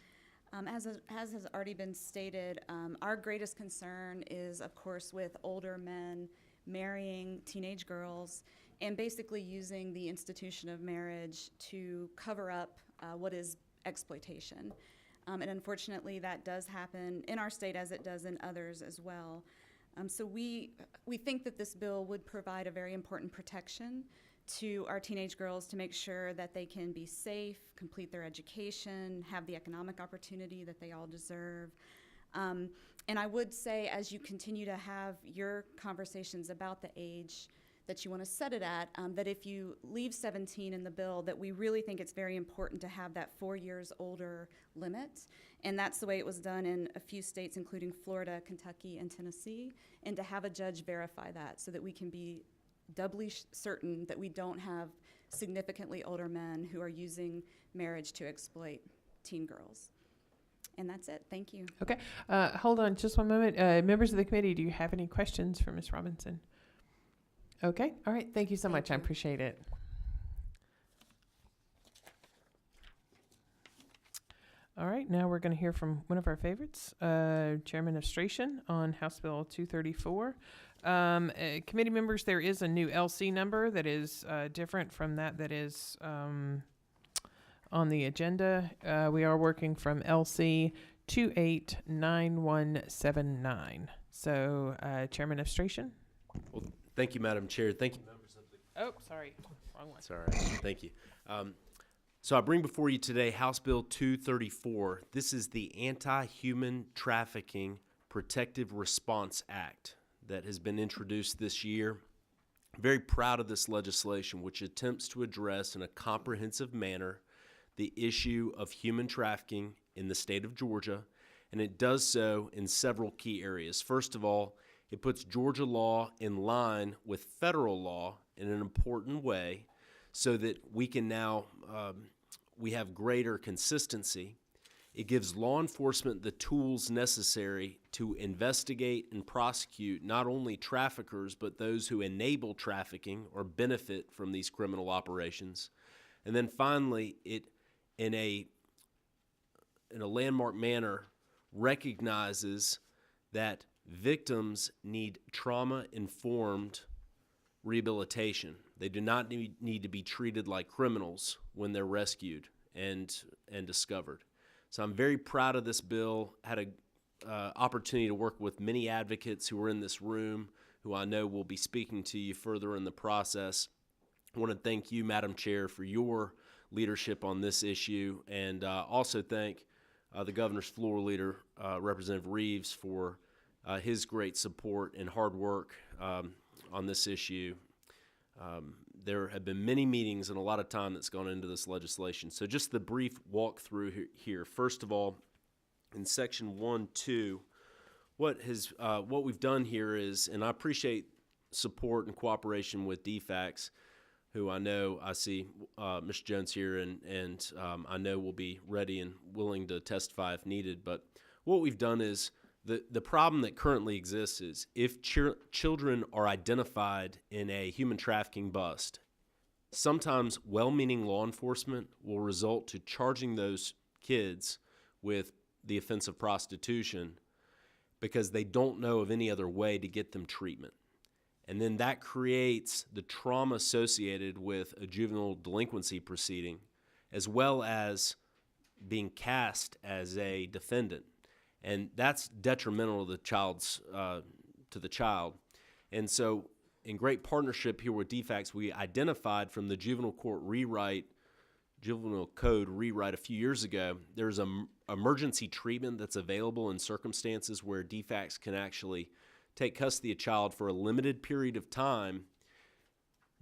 As has already been stated, our greatest concern is, of course, with older men marrying teenage girls and basically using the institution of marriage to cover up what is exploitation. And unfortunately, that does happen in our state as it does in others as well. So we think that this bill would provide a very important protection to our teenage girls to make sure that they can be safe, complete their education, have the economic opportunity that they all deserve. And I would say, as you continue to have your conversations about the age that you want to set it at, that if you leave 17 in the bill, that we really think it's very important to have that 4 years older limit. And that's the way it was done in a few states, including Florida, Kentucky, and Tennessee, and to have a judge verify that so that we can be doubly certain that we don't have significantly older men who are using marriage to exploit teen girls. And that's it. Thank you. Okay. Hold on just one moment. Members of the committee, do you have any questions for Ms. Robinson? Okay. All right. Thank you so much. I appreciate it. All right. Now we're going to hear from one of our favorites, Chairman of Stration on House Bill 234. Committee members, there is a new LC number that is different from that is on the agenda. We are working from LC 289179. So, Chairman of Stration. Well, thank you, Madam Chair. Thank you, members of the... Oh, sorry. Wrong one. It's all right. Thank you. So I bring before you today House Bill 234. This is the Anti-Human Trafficking Protective Response Act that has been introduced this year. I'm very proud of this legislation, which attempts to address in a comprehensive manner the issue of human trafficking in the state of Georgia, and it does so in several key areas. First of all, it puts Georgia law in line with federal law in an important way so that we can now, we have greater consistency. It gives law enforcement the tools necessary to investigate and prosecute not only traffickers, but those who enable trafficking or benefit from these criminal operations. And then finally, it, in a landmark manner, recognizes that victims need trauma-informed rehabilitation. They do not need to be treated like criminals when they're rescued and discovered. So I'm very proud of this bill. Had an opportunity to work with many advocates who are in this room, who I know will be speaking to you further in the process. I want to thank you, Madam Chair, for your leadership on this issue, and also thank the governor's floor leader, Representative Reeves, for his great support and hard work on this issue. There have been many meetings and a lot of time that's gone into this legislation. So just the brief walkthrough here. First of all, in section 1.2, what we've done here is, and I appreciate support and cooperation with DFACS, who I see Mr. Jones here, and I know will be ready and willing to testify if needed. But what we've done is, the problem that currently exists is if children are identified in a human trafficking bust, sometimes well-meaning law enforcement will result to charging those kids with the offense of prostitution because they don't know of any other way to get them treatment. And then that creates the trauma associated with a juvenile delinquency proceeding, as well as being cast as a defendant. And that's detrimental to the child. And so in great partnership here with DFACS, we identified from the juvenile code rewrite a few years ago, there's an emergency treatment that's available in circumstances where DFACS can actually take custody of a child for a limited period of time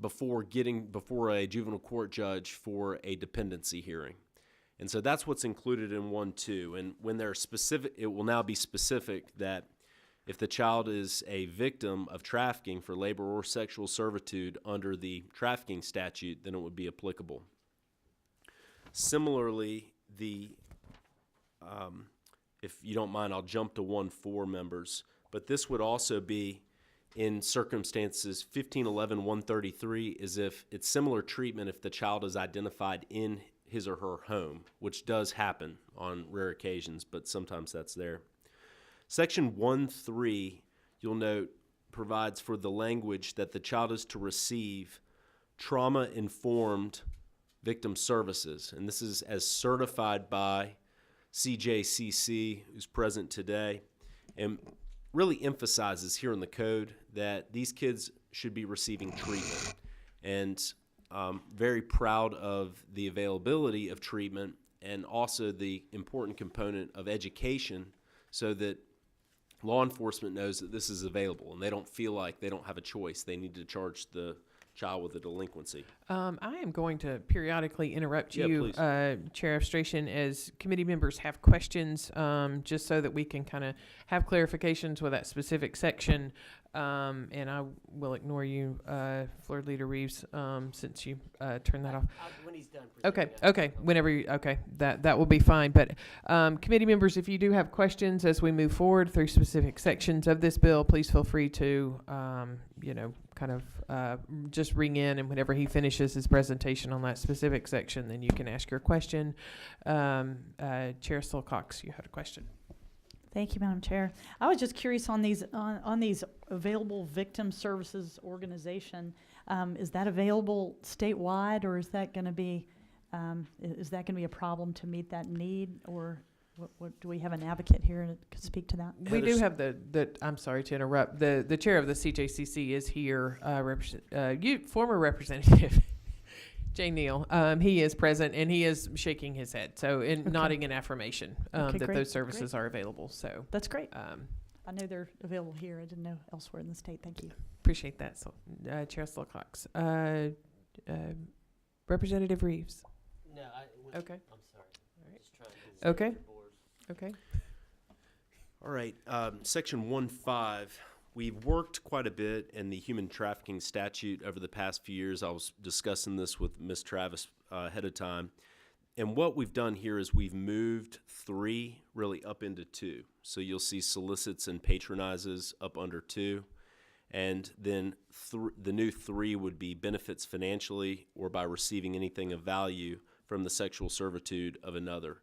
before getting before a juvenile court judge for a dependency hearing. And so that's what's included in 1.2. And when they're specific, it will now be specific that if the child is a victim of trafficking for labor or sexual servitude under the trafficking statute, then it would be applicable. Similarly, if you don't mind, I'll jump to 1.4 members. But this would also be in circumstances 1511-133 is if it's similar treatment if the child is identified in his or her home, which does happen on rare occasions, but sometimes that's there. Section 1.3, you'll note, provides for the language that the child is to receive trauma-informed victim services. And this is as certified by CJCC, who's present today, and really emphasizes here in the code that these kids should be receiving treatment. And very proud of the availability of treatment and also the important component of education so that law enforcement knows that this is available and they don't feel like they don't have a choice. They need to charge the child with a delinquency. I am going to periodically interrupt Yeah, you, please. Chair of Stration, as committee members have questions, just so that we can kind of have clarifications with that specific section. And I will ignore you, Floor Leader Reeves, since you turned that off. When he's done. Okay. Whenever you, that will be fine. But committee members, if you do have questions as we move forward through specific sections of this bill, please feel free to, just ring in, and whenever he finishes his presentation on that specific section, then you can ask your question. Chair Silcox, you had a question. Thank you, Madam Chair. I was just curious on these available victim services organization. Is that available statewide, or is that going to be a problem to meet that need, or what do we have an advocate here that could speak to that? We do have I'm sorry to interrupt. The chair of the CJCC is here, former representative Jay Neal. He is present and he is shaking his head, nodding in affirmation that great, those services are available. So that's great. I know they're available here. I didn't know elsewhere in the state. Thank you. Appreciate that, Chair Silcox. Representative Reeves. No, Okay. I'm sorry. All right. Just trying to Okay. Okay. All right, section 1.5, we've worked quite a bit in the human trafficking statute over the past few years. I was discussing this with Ms. Travis ahead of time. And what we've done here is we've moved 3 really up into 2. So you'll see solicits and patronizes up under 2. And then the new 3 would be benefits financially or by receiving anything of value from the sexual servitude of another.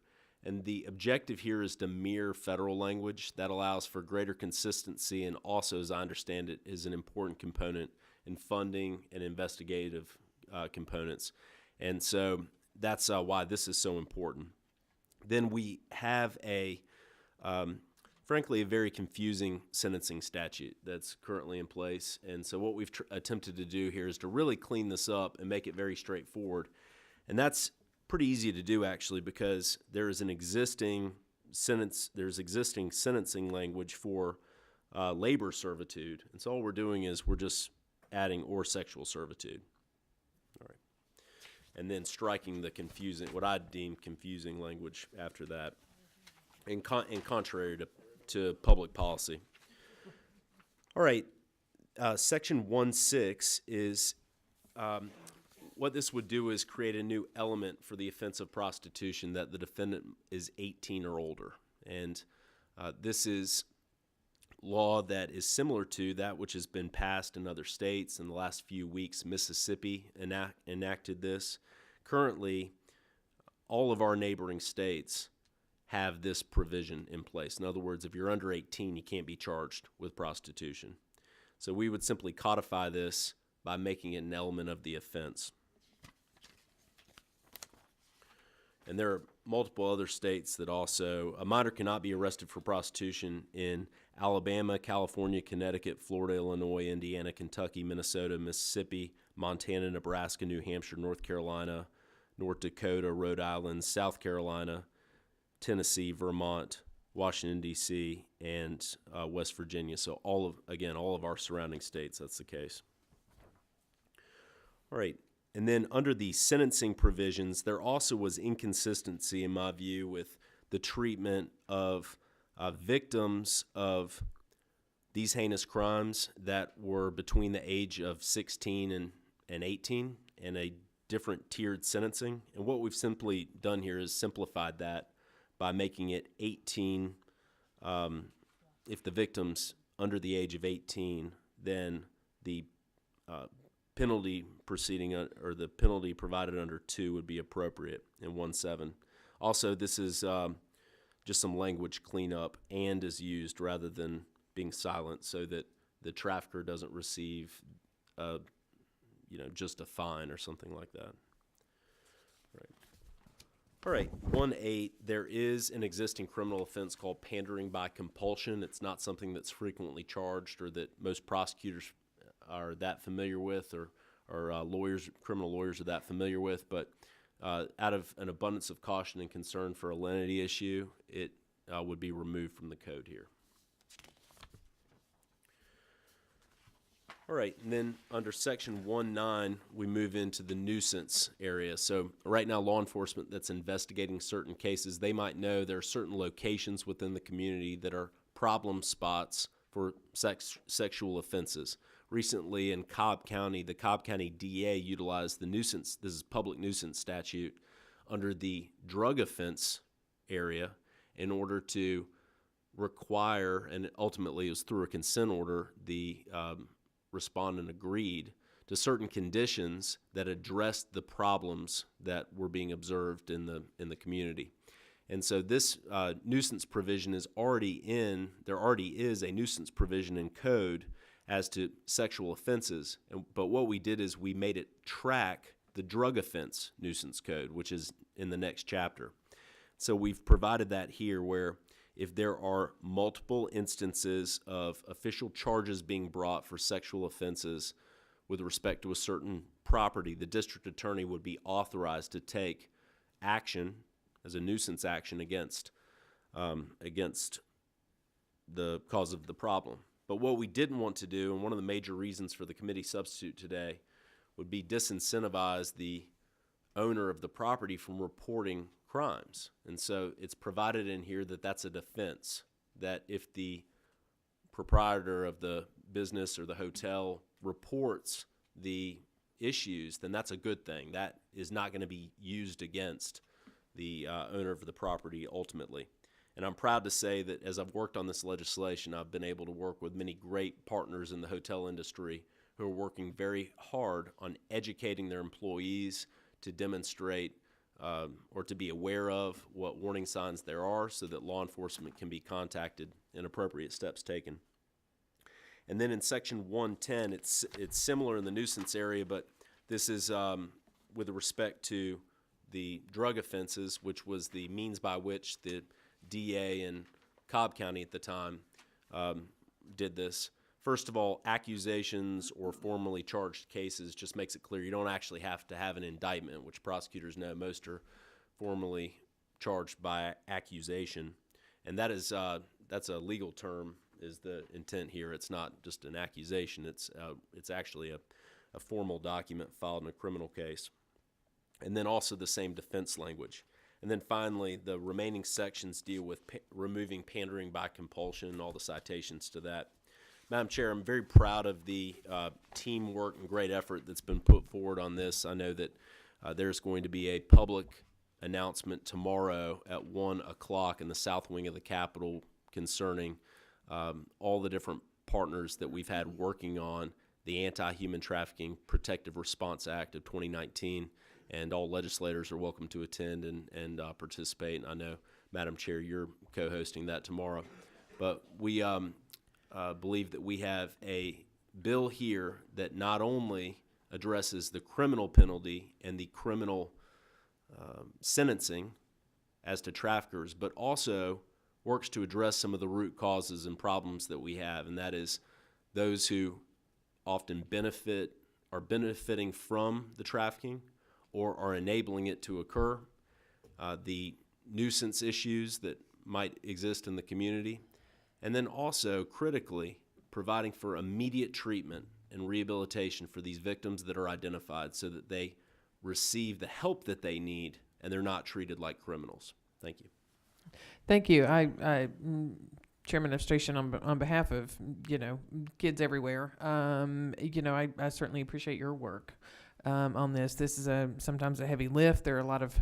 And the objective here is to mirror federal language that allows for greater consistency and also, as I understand it, is an important component in funding and investigative components. And so that's why this is so important. Then we have frankly, a very confusing sentencing statute that's currently in place. And so what we've attempted to do here is to really clean this up and make it very straightforward. And that's pretty easy to do, actually, because there is existing sentencing language for labor servitude. And so all we're doing is we're just adding or sexual servitude. All right. And then striking the confusing, what I deem confusing language after that, and contrary to public policy. All right. Section 1.6 is, what this would do is create a new element for the offense of prostitution, that the defendant is 18 or older. And this is law that is similar to that which has been passed in other states. In the last few weeks, Mississippi enacted this. Currently, all of our neighboring states have this provision in place. In other words, if you're under 18, you can't be charged with prostitution. So we would simply codify this by making it an element of the offense. And there are multiple other states that also, a minor cannot be arrested for prostitution in Alabama, California, Connecticut, Florida, Illinois, Indiana, Kentucky, Minnesota, Mississippi, Montana, Nebraska, New Hampshire, North Carolina, North Dakota, Rhode Island, South Carolina, Tennessee, Vermont, Washington, D.C., and West Virginia. So all of our surrounding states, that's the case. All right. And then under the sentencing provisions, there also was inconsistency, in my view, with the treatment of victims of these heinous crimes that were between the age of 16 and 18, and a different tiered sentencing. And what we've simply done here is simplified that by making it 18. If the victim's under the age of 18, then the penalty proceeding or the penalty provided under 2 would be appropriate in 1.7. Also, this is just some language cleanup, and is used rather than being silent, so that the trafficker doesn't receive just a fine or something like that. All right, 1.8, there is an existing criminal offense called pandering by compulsion. It's not something that's frequently charged or that most prosecutors are that familiar with, or criminal lawyers are that familiar with, but out of an abundance of caution and concern for a lenity issue, it would be removed from the code here. All right, and then under section 1.9, we move into the nuisance area. So right now, law enforcement that's investigating certain cases, they might know there are certain locations within the community that are problem spots for sexual offenses. Recently in Cobb County, the Cobb County DA utilized the nuisance, this is public nuisance statute, under the drug offense area in order to require, and ultimately it was through a consent order, the respondent agreed to certain conditions that addressed the problems that were being observed in the community. And so this nuisance provision is already in, there already is a nuisance provision in code as to sexual offenses. But what we did is we made it track the drug offense nuisance code, which is in the next chapter. So we've provided that here, where if there are multiple instances of official charges being brought for sexual offenses with respect to a certain property, the district attorney would be authorized to take action as a nuisance action against the cause of the problem. But what we didn't want to do, and one of the major reasons for the committee substitute today, would be disincentivize the owner of the property from reporting crimes. And so it's provided in here that that's a defense, that if the proprietor of the business or the hotel reports the issues, then that's a good thing. That is not going to be used against the owner of the property ultimately. And I'm proud to say that as I've worked on this legislation, I've been able to work with many great partners in the hotel industry who are working very hard on educating their employees to demonstrate or to be aware of what warning signs there are, so that law enforcement can be contacted and appropriate steps taken. And then in section 110, it's similar in the nuisance area, but this is with respect to the drug offenses, which was the means by which the DA in Cobb County at the time did this. First of all, accusations or formally charged cases just makes it clear you don't actually have to have an indictment, which prosecutors know most are formally charged by accusation. And that is that's a legal term is the intent here. It's not just an accusation. It's actually a formal document filed in a criminal case. And then also the same defense language. And then finally, the remaining sections deal with removing pandering by compulsion and all the citations to that. Madam Chair, I'm very proud of the teamwork and great effort that's been put forward on this. I know that there's going to be a public announcement tomorrow at 1 o'clock in the south wing of the Capitol concerning all the different partners that we've had working on the Anti-Human Trafficking Protective Response Act of 2019. And all legislators are welcome to attend and participate. And I know, Madam Chair, you're co-hosting that tomorrow. But we believe that we have a bill here that not only addresses the criminal penalty and the criminal sentencing as to traffickers, but also works to address some of the root causes and problems that we have, and that is those who often are benefiting from the trafficking or are enabling it to occur, the nuisance issues that might exist in the community, and then also, critically, providing for immediate treatment and rehabilitation for these victims that are identified so that they receive the help that they need and they're not treated like criminals. Thank you. Thank you. Chairman of Station, on behalf of, kids everywhere, I certainly appreciate your work on this. This is sometimes a heavy lift. There are a lot of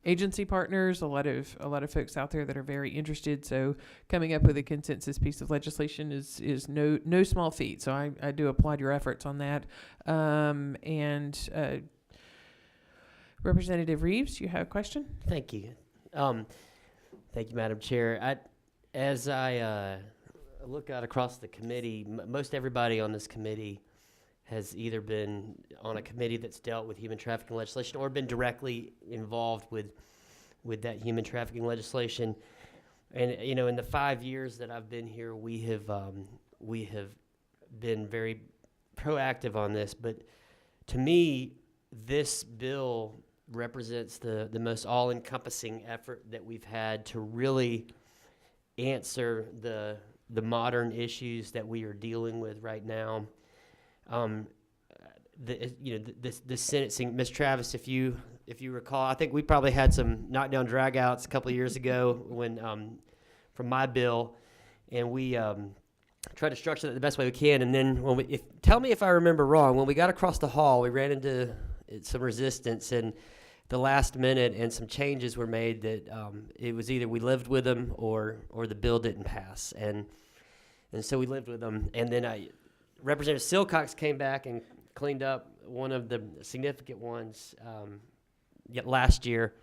agency partners, a lot of folks out there that are very interested. So coming up with a consensus piece of legislation is no small feat. So I do applaud your efforts on that. Representative Reeves, you have a question? Thank you. Thank you, Madam Chair. As I look out across the committee, most everybody on this committee has either been on a committee that's dealt with human trafficking legislation or been directly involved with that human trafficking legislation. And in the 5 years that I've been here, we have been very proactive on this. But to me, this bill represents the most all-encompassing effort that we've had to really answer the modern issues that we are dealing with right now. The sentencing, Ms. Travis, if you recall, I think we probably had some knockdown dragouts a couple of years ago when from my bill, and we tried to structure that the best way we can. And then tell me if I remember wrong, when we got across the hall, we ran into some resistance and the last minute, and some changes were made that it was either we lived with them or the bill didn't pass, and so we lived with them. And then Representative Silcox came back and cleaned up one of the significant ones last year.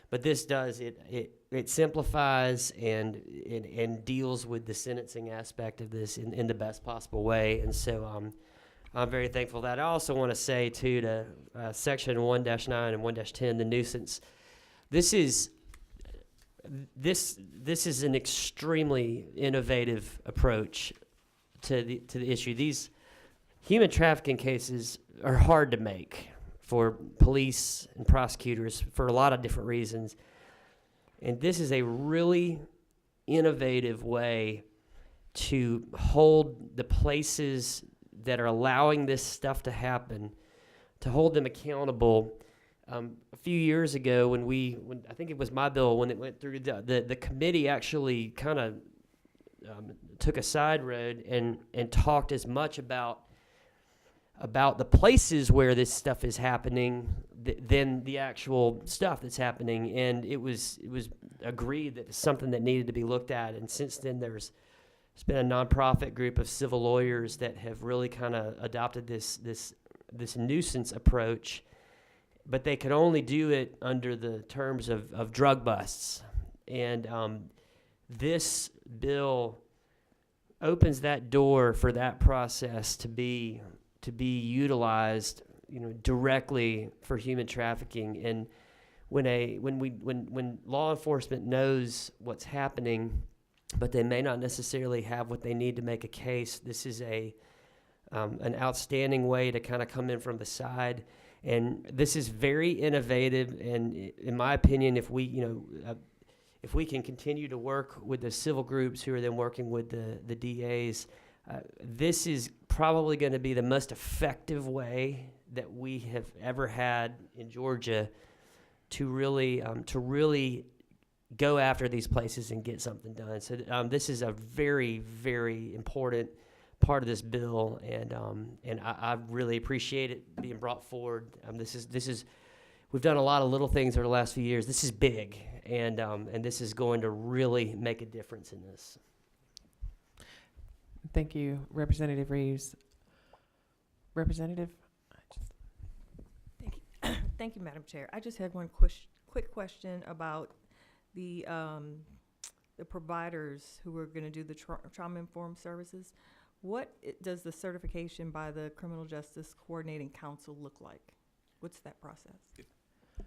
But this does it simplifies and deals with the sentencing aspect of this in the best possible way, and so I'm very thankful for that. I also want to say too to section 1-9 and 1-10, the nuisance. This is an extremely innovative approach to the issue. These human trafficking cases are hard to make for police and prosecutors for a lot of different reasons. And this is a really innovative way to hold the places that are allowing this stuff to happen, to hold them accountable. A few years ago when I think it was my bill, when it went through, the committee actually kind of took a side road and talked as much about the places where this stuff is happening than the actual stuff that's happening. And it was agreed that it's something that needed to be looked at. And since then, there's been a nonprofit group of civil lawyers that have really kind of adopted this nuisance approach, but they could only do it under the terms of drug busts. And this bill opens that door for that process to be utilized, directly for human trafficking. And when law enforcement knows what's happening, but they may not necessarily have what they need to make a case, this is an outstanding way to kind of come in from the side. And this is very innovative, and in my opinion, if we, if we can continue to work with the civil groups who are then working with the DAs, this is probably going to be the most effective way that we have ever had in Georgia to really go after these places and get something done. So this is a very, very important part of this bill, and I really appreciate it being brought forward. This is we've done a lot of little things over the last few years. This is big, and this is going to really make a difference in this. Thank you, Representative Reeves. Representative? Thank you, Madam Chair. I just had one quick question about the providers who are going to do the trauma-informed services. What does the certification by the Criminal Justice Coordinating Council look like? What's that process?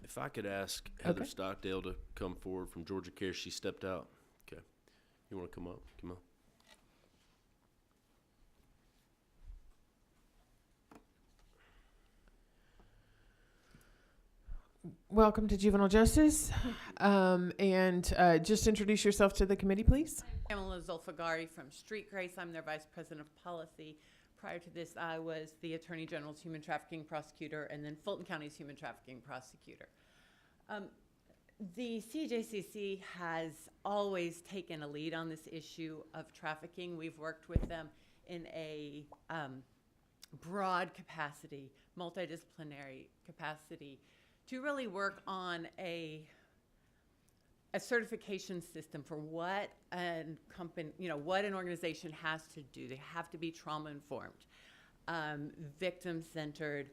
If I could ask Heather Okay. Stockdale to come forward from Georgia Care, she stepped out. Okay. You want to come up? Come on. Welcome to Juvenile Justice. Just introduce yourself to the committee, please. Pamela Zulfagari from Street Grace. I'm their Vice President of Policy. Prior to this, I was the Attorney General's Human Trafficking Prosecutor and then Fulton County's Human Trafficking Prosecutor. The CJCC has always taken a lead on this issue of trafficking. We've worked with them in a broad capacity, multidisciplinary capacity, to really work on a certification system for what an company, what an organization has to do. They have to be trauma informed, victim centered,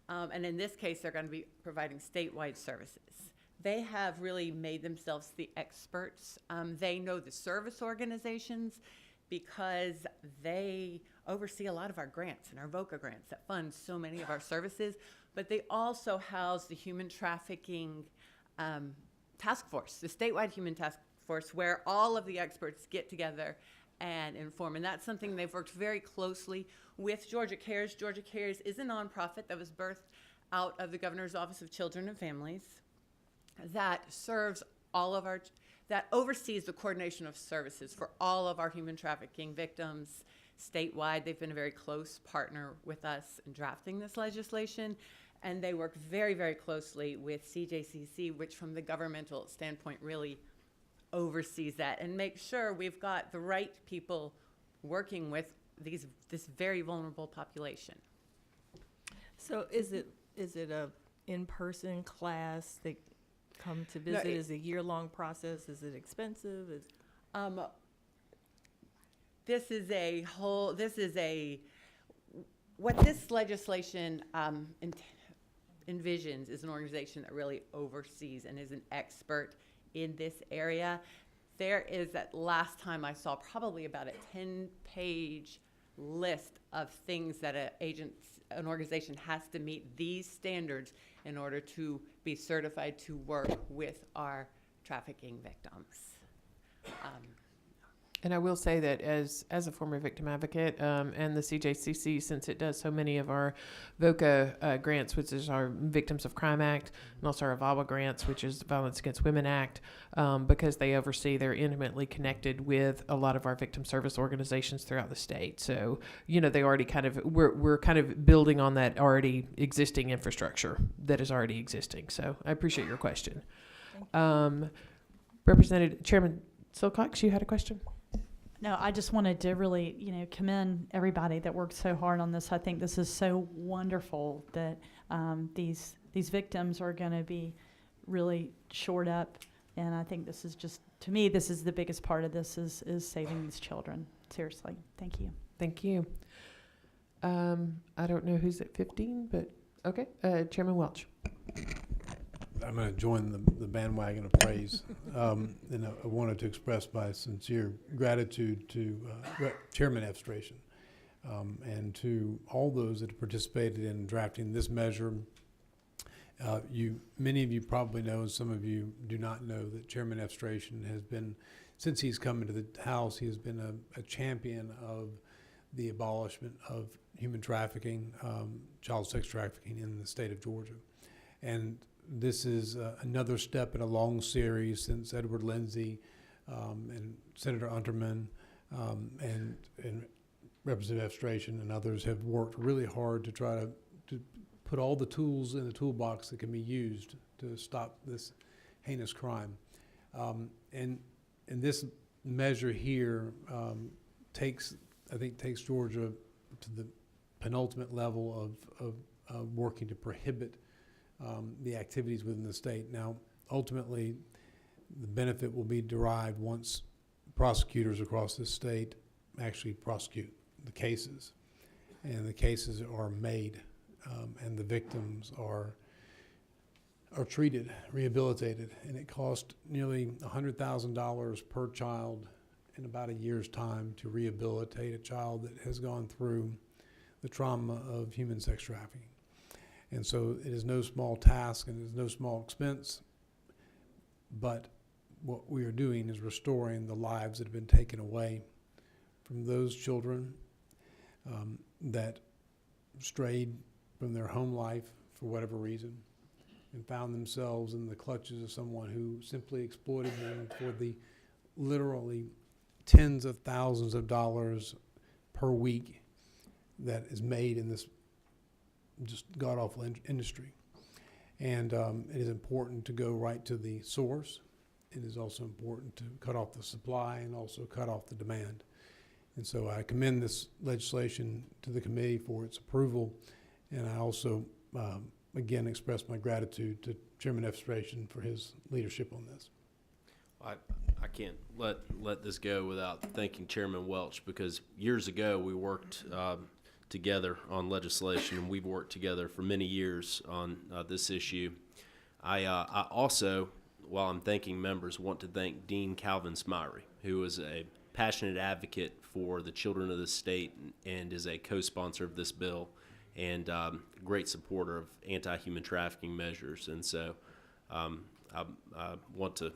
and in this case, they're going to be providing statewide services. They have really made themselves the experts. They know the service organizations because they oversee a lot of our grants and our VOCA grants that fund so many of our services, but they also house the human trafficking task force, the statewide human task force, where all of the experts get together and inform. And that's something they've worked very closely with Georgia Cares. Georgia Cares is a nonprofit that was birthed out of the Governor's Office of Children and Families that serves all of our, that oversees the coordination of services for all of our human trafficking victims statewide. They've been a very close partner with us in drafting this legislation, and they work very, very closely with CJCC, which from the governmental standpoint really oversees that and makes sure we've got the right people working with this very vulnerable population. So is it a in-person class that come to visit? No, Is it a year-long process? Is it expensive? What this legislation envisions is an organization that really oversees and is an expert in this area. There is, at last time I saw, probably about a 10-page list of things that an organization has to meet these standards in order to be certified to work with our trafficking victims. And I will say that as a former victim advocate, and the CJCC, since it does so many of our VOCA grants, which is our Victims of Crime Act, and also our VAWA grants, which is the Violence Against Women Act, because they oversee, they're intimately connected with a lot of our victim service organizations throughout the state. So, they already we're kind of building on that already existing infrastructure that is already existing. So I appreciate your question. Representative Chairman Silcox, you had a question? No, I just wanted to really, commend everybody that worked so hard on this. I think this is so wonderful that these victims are going to be really shored up, and I think this is just, to me, this is the biggest part of this is saving these children. Seriously, thank you. Thank you. I don't know who's at 15, but okay. Chairman Welch. I'm going to join the bandwagon of praise. And I wanted to express my sincere gratitude to Chairman Efstration and to all those that participated in drafting this measure. Many of you probably know, and some of you do not know, that Chairman Efstration has been, since he's come into the House, he has been a champion of the abolishment of human trafficking, child sex trafficking in the state of Georgia. And this is another step in a long series since Edward Lindsay and Senator Unterman and Representative Stration and others have worked really hard to try to put all the tools in the toolbox that can be used to stop this heinous crime. And this measure here takes Georgia to the penultimate level of working to prohibit the activities within the state. Now, ultimately, the benefit will be derived once prosecutors across the state actually prosecute the cases, and the cases are made, and the victims are treated, rehabilitated, and it costs nearly $100,000 per child in about a year's time to rehabilitate a child that has gone through the trauma of human sex trafficking. And so it is no small task and it is no small expense, but what we are doing is restoring the lives that have been taken away from those children that strayed from their home life for whatever reason and found themselves in the clutches of someone who simply exploited them for the literally tens of thousands of dollars per week that is made in this just god-awful industry. And it is important to go right to the source. It is also important to cut off the supply and also cut off the demand. And so I commend this legislation to the committee for its approval, and I also again express my gratitude to Chairman F. Stration for his leadership on this. I can't let this go without thanking Chairman Welch, because years ago we worked together on legislation, and we've worked together for many years on this issue. I also, while I'm thanking members, want to thank Dean Calvin Smyrie, who is a passionate advocate for the children of the state and is a co-sponsor of this bill and great supporter of anti-human trafficking measures. And so I want to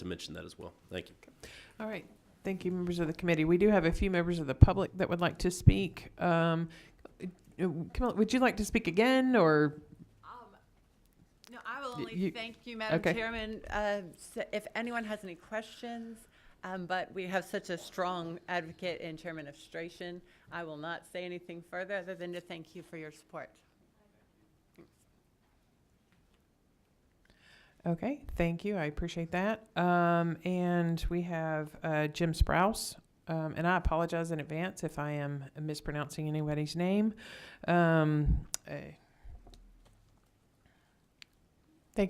mention that as well. Thank you. All right. Thank you, members of the committee. We do have a few members of the public that would like to speak. Kamala, would you like to speak again, or? No, I will only thank you, Madam Chairman. If anyone has any questions, but we have such a strong advocate in Chairman of Stration, I will not say anything further other than to thank you for your support. Okay, thank you. I appreciate that. And we have Jim Sprouse, and I apologize in advance if I am mispronouncing anybody's name. Thank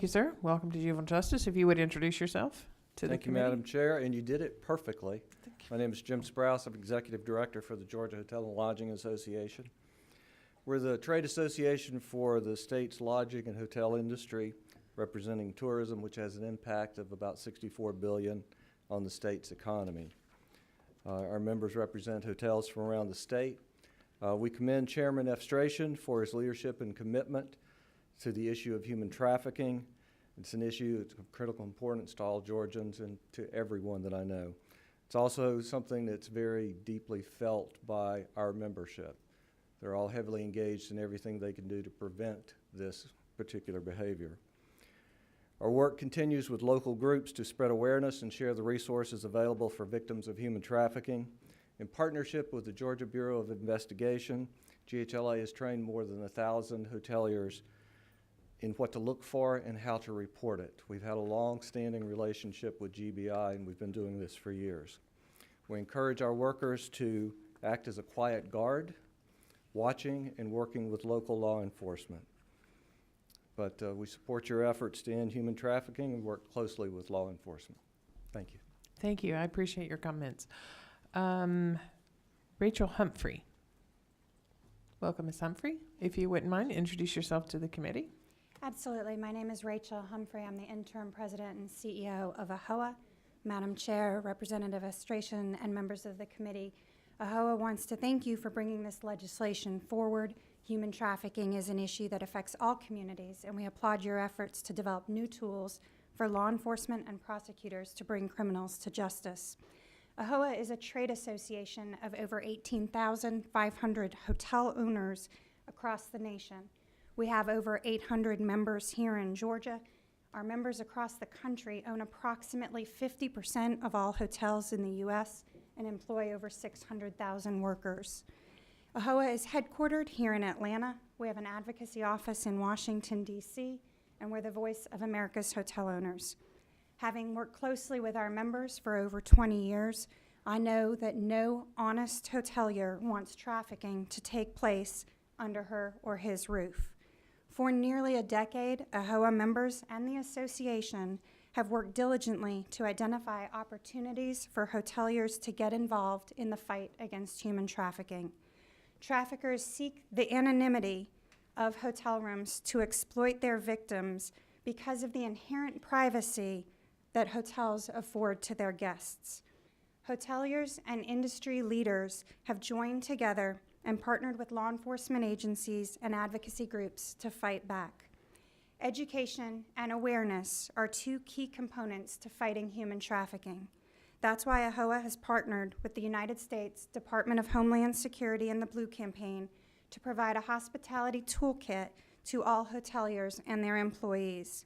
you, sir. Welcome to Juvenile Justice. If you would introduce yourself to the committee. Thank you, Madam Chair, and you did it perfectly. My name is Jim Sprouse. I'm Executive Director for the Georgia Hotel and Lodging Association. We're the trade association for the state's lodging and hotel industry, representing tourism, which has an impact of about $64 billion on the state's economy. Our members represent hotels from around the state. We commend Chairman F. Stration for his leadership and commitment to the issue of human trafficking. It's an issue that's of critical importance to all Georgians and to everyone that I know. It's also something that's very deeply felt by our membership. They're all heavily engaged in everything they can do to prevent this particular behavior. Our work continues with local groups to spread awareness and share the resources available for victims of human trafficking. In partnership with the Georgia Bureau of Investigation, GHLA has trained more than 1,000 hoteliers in what to look for and how to report it. We've had a long-standing relationship with GBI, and we've been doing this for years. We encourage our workers to act as a quiet guard, watching and working with local law enforcement. But we support your efforts to end human trafficking and work closely with law enforcement. Thank you. Thank you. I appreciate your comments. Rachel Humphrey. Welcome, Ms. Humphrey. If you wouldn't mind, introduce yourself to the committee. Absolutely. My name is Rachel Humphrey. I'm the interim president and CEO of AHOA. Madam Chair, Representative Stration, and members of the committee, AHOA wants to thank you for bringing this legislation forward. Human trafficking is an issue that affects all communities, and we applaud your efforts to develop new tools for law enforcement and prosecutors to bring criminals to justice. AHOA is a trade association of over 18,500 hotel owners across the nation. We have over 800 members here in Georgia. Our members across the country own approximately 50% of all hotels in the U.S. and employ over 600,000 workers. AHOA is headquartered here in Atlanta. We have an advocacy office in Washington, D.C., and we're the voice of America's hotel owners. Having worked closely with our members for over 20 years, I know that no honest hotelier wants trafficking to take place under her or his roof. For nearly a decade, AHOA members and the association have worked diligently to identify opportunities for hoteliers to get involved in the fight against human trafficking. Traffickers seek the anonymity of hotel rooms to exploit their victims because of the inherent privacy that hotels afford to their guests. Hoteliers and industry leaders have joined together and partnered with law enforcement agencies and advocacy groups to fight back. Education and awareness are two key components to fighting human trafficking. That's why AHOA has partnered with the United States Department of Homeland Security and the Blue Campaign to provide a hospitality toolkit to all hoteliers and their employees.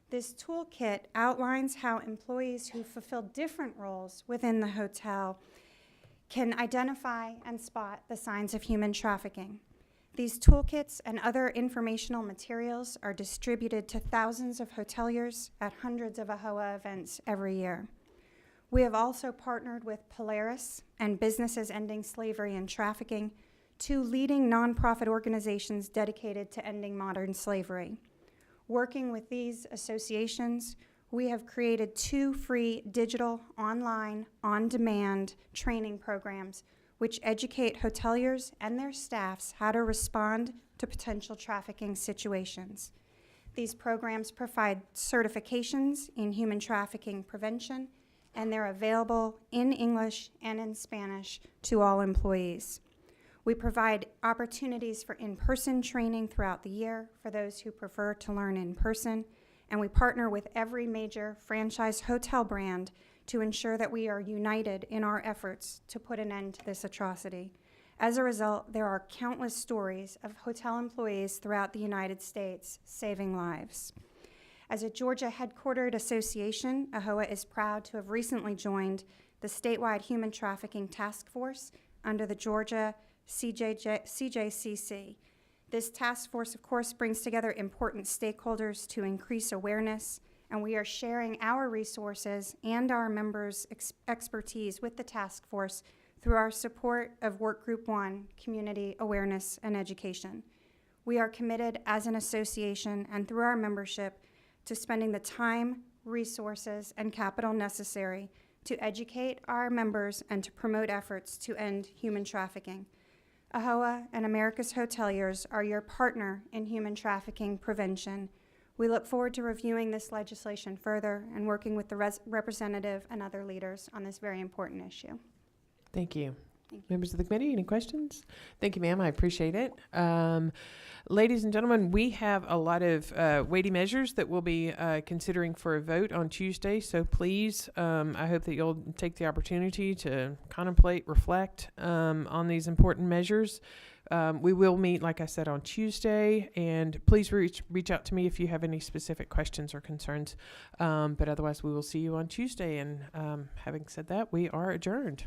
This toolkit outlines how employees who fulfill different roles within the hotel can identify and spot the signs of human trafficking. These toolkits and other informational materials are distributed to thousands of hoteliers at hundreds of AHOA events every year. We have also partnered with Polaris and Businesses Ending Slavery and Trafficking, two leading nonprofit organizations dedicated to ending modern slavery. Working with these associations, we have created 2 free digital, online, on-demand training programs which educate hoteliers and their staffs how to respond to potential trafficking situations. These programs provide certifications in human trafficking prevention, and they're available in English and in Spanish to all employees. We provide opportunities for in-person training throughout the year for those who prefer to learn in person, and we partner with every major franchise hotel brand to ensure that we are united in our efforts to put an end to this atrocity. As a result, there are countless stories of hotel employees throughout the United States saving lives. As a Georgia-headquartered association, AHOA is proud to have recently joined the statewide Human Trafficking Task Force under the Georgia CJCC. This task force, of course, brings together important stakeholders to increase awareness, and we are sharing our resources and our members' expertise with the task force through our support of Work Group 1, Community Awareness and Education. We are committed as an association and through our membership to spending the time, resources, and capital necessary to educate our members and to promote efforts to end human trafficking. AHOA and America's Hoteliers are your partner in human trafficking prevention. We look forward to reviewing this legislation further and working with the representative and other leaders on this very important issue. Thank you. Thank you. Members of the committee, any questions? Thank you, ma'am. I appreciate it. Ladies and gentlemen, we have a lot of weighty measures that we'll be considering for a vote on Tuesday. So please, I hope that you'll take the opportunity to contemplate, reflect on these important measures. We will meet, like I said, on Tuesday, and please reach out to me if you have any specific questions or concerns. But otherwise, we will see you on Tuesday. And having said that, we are adjourned.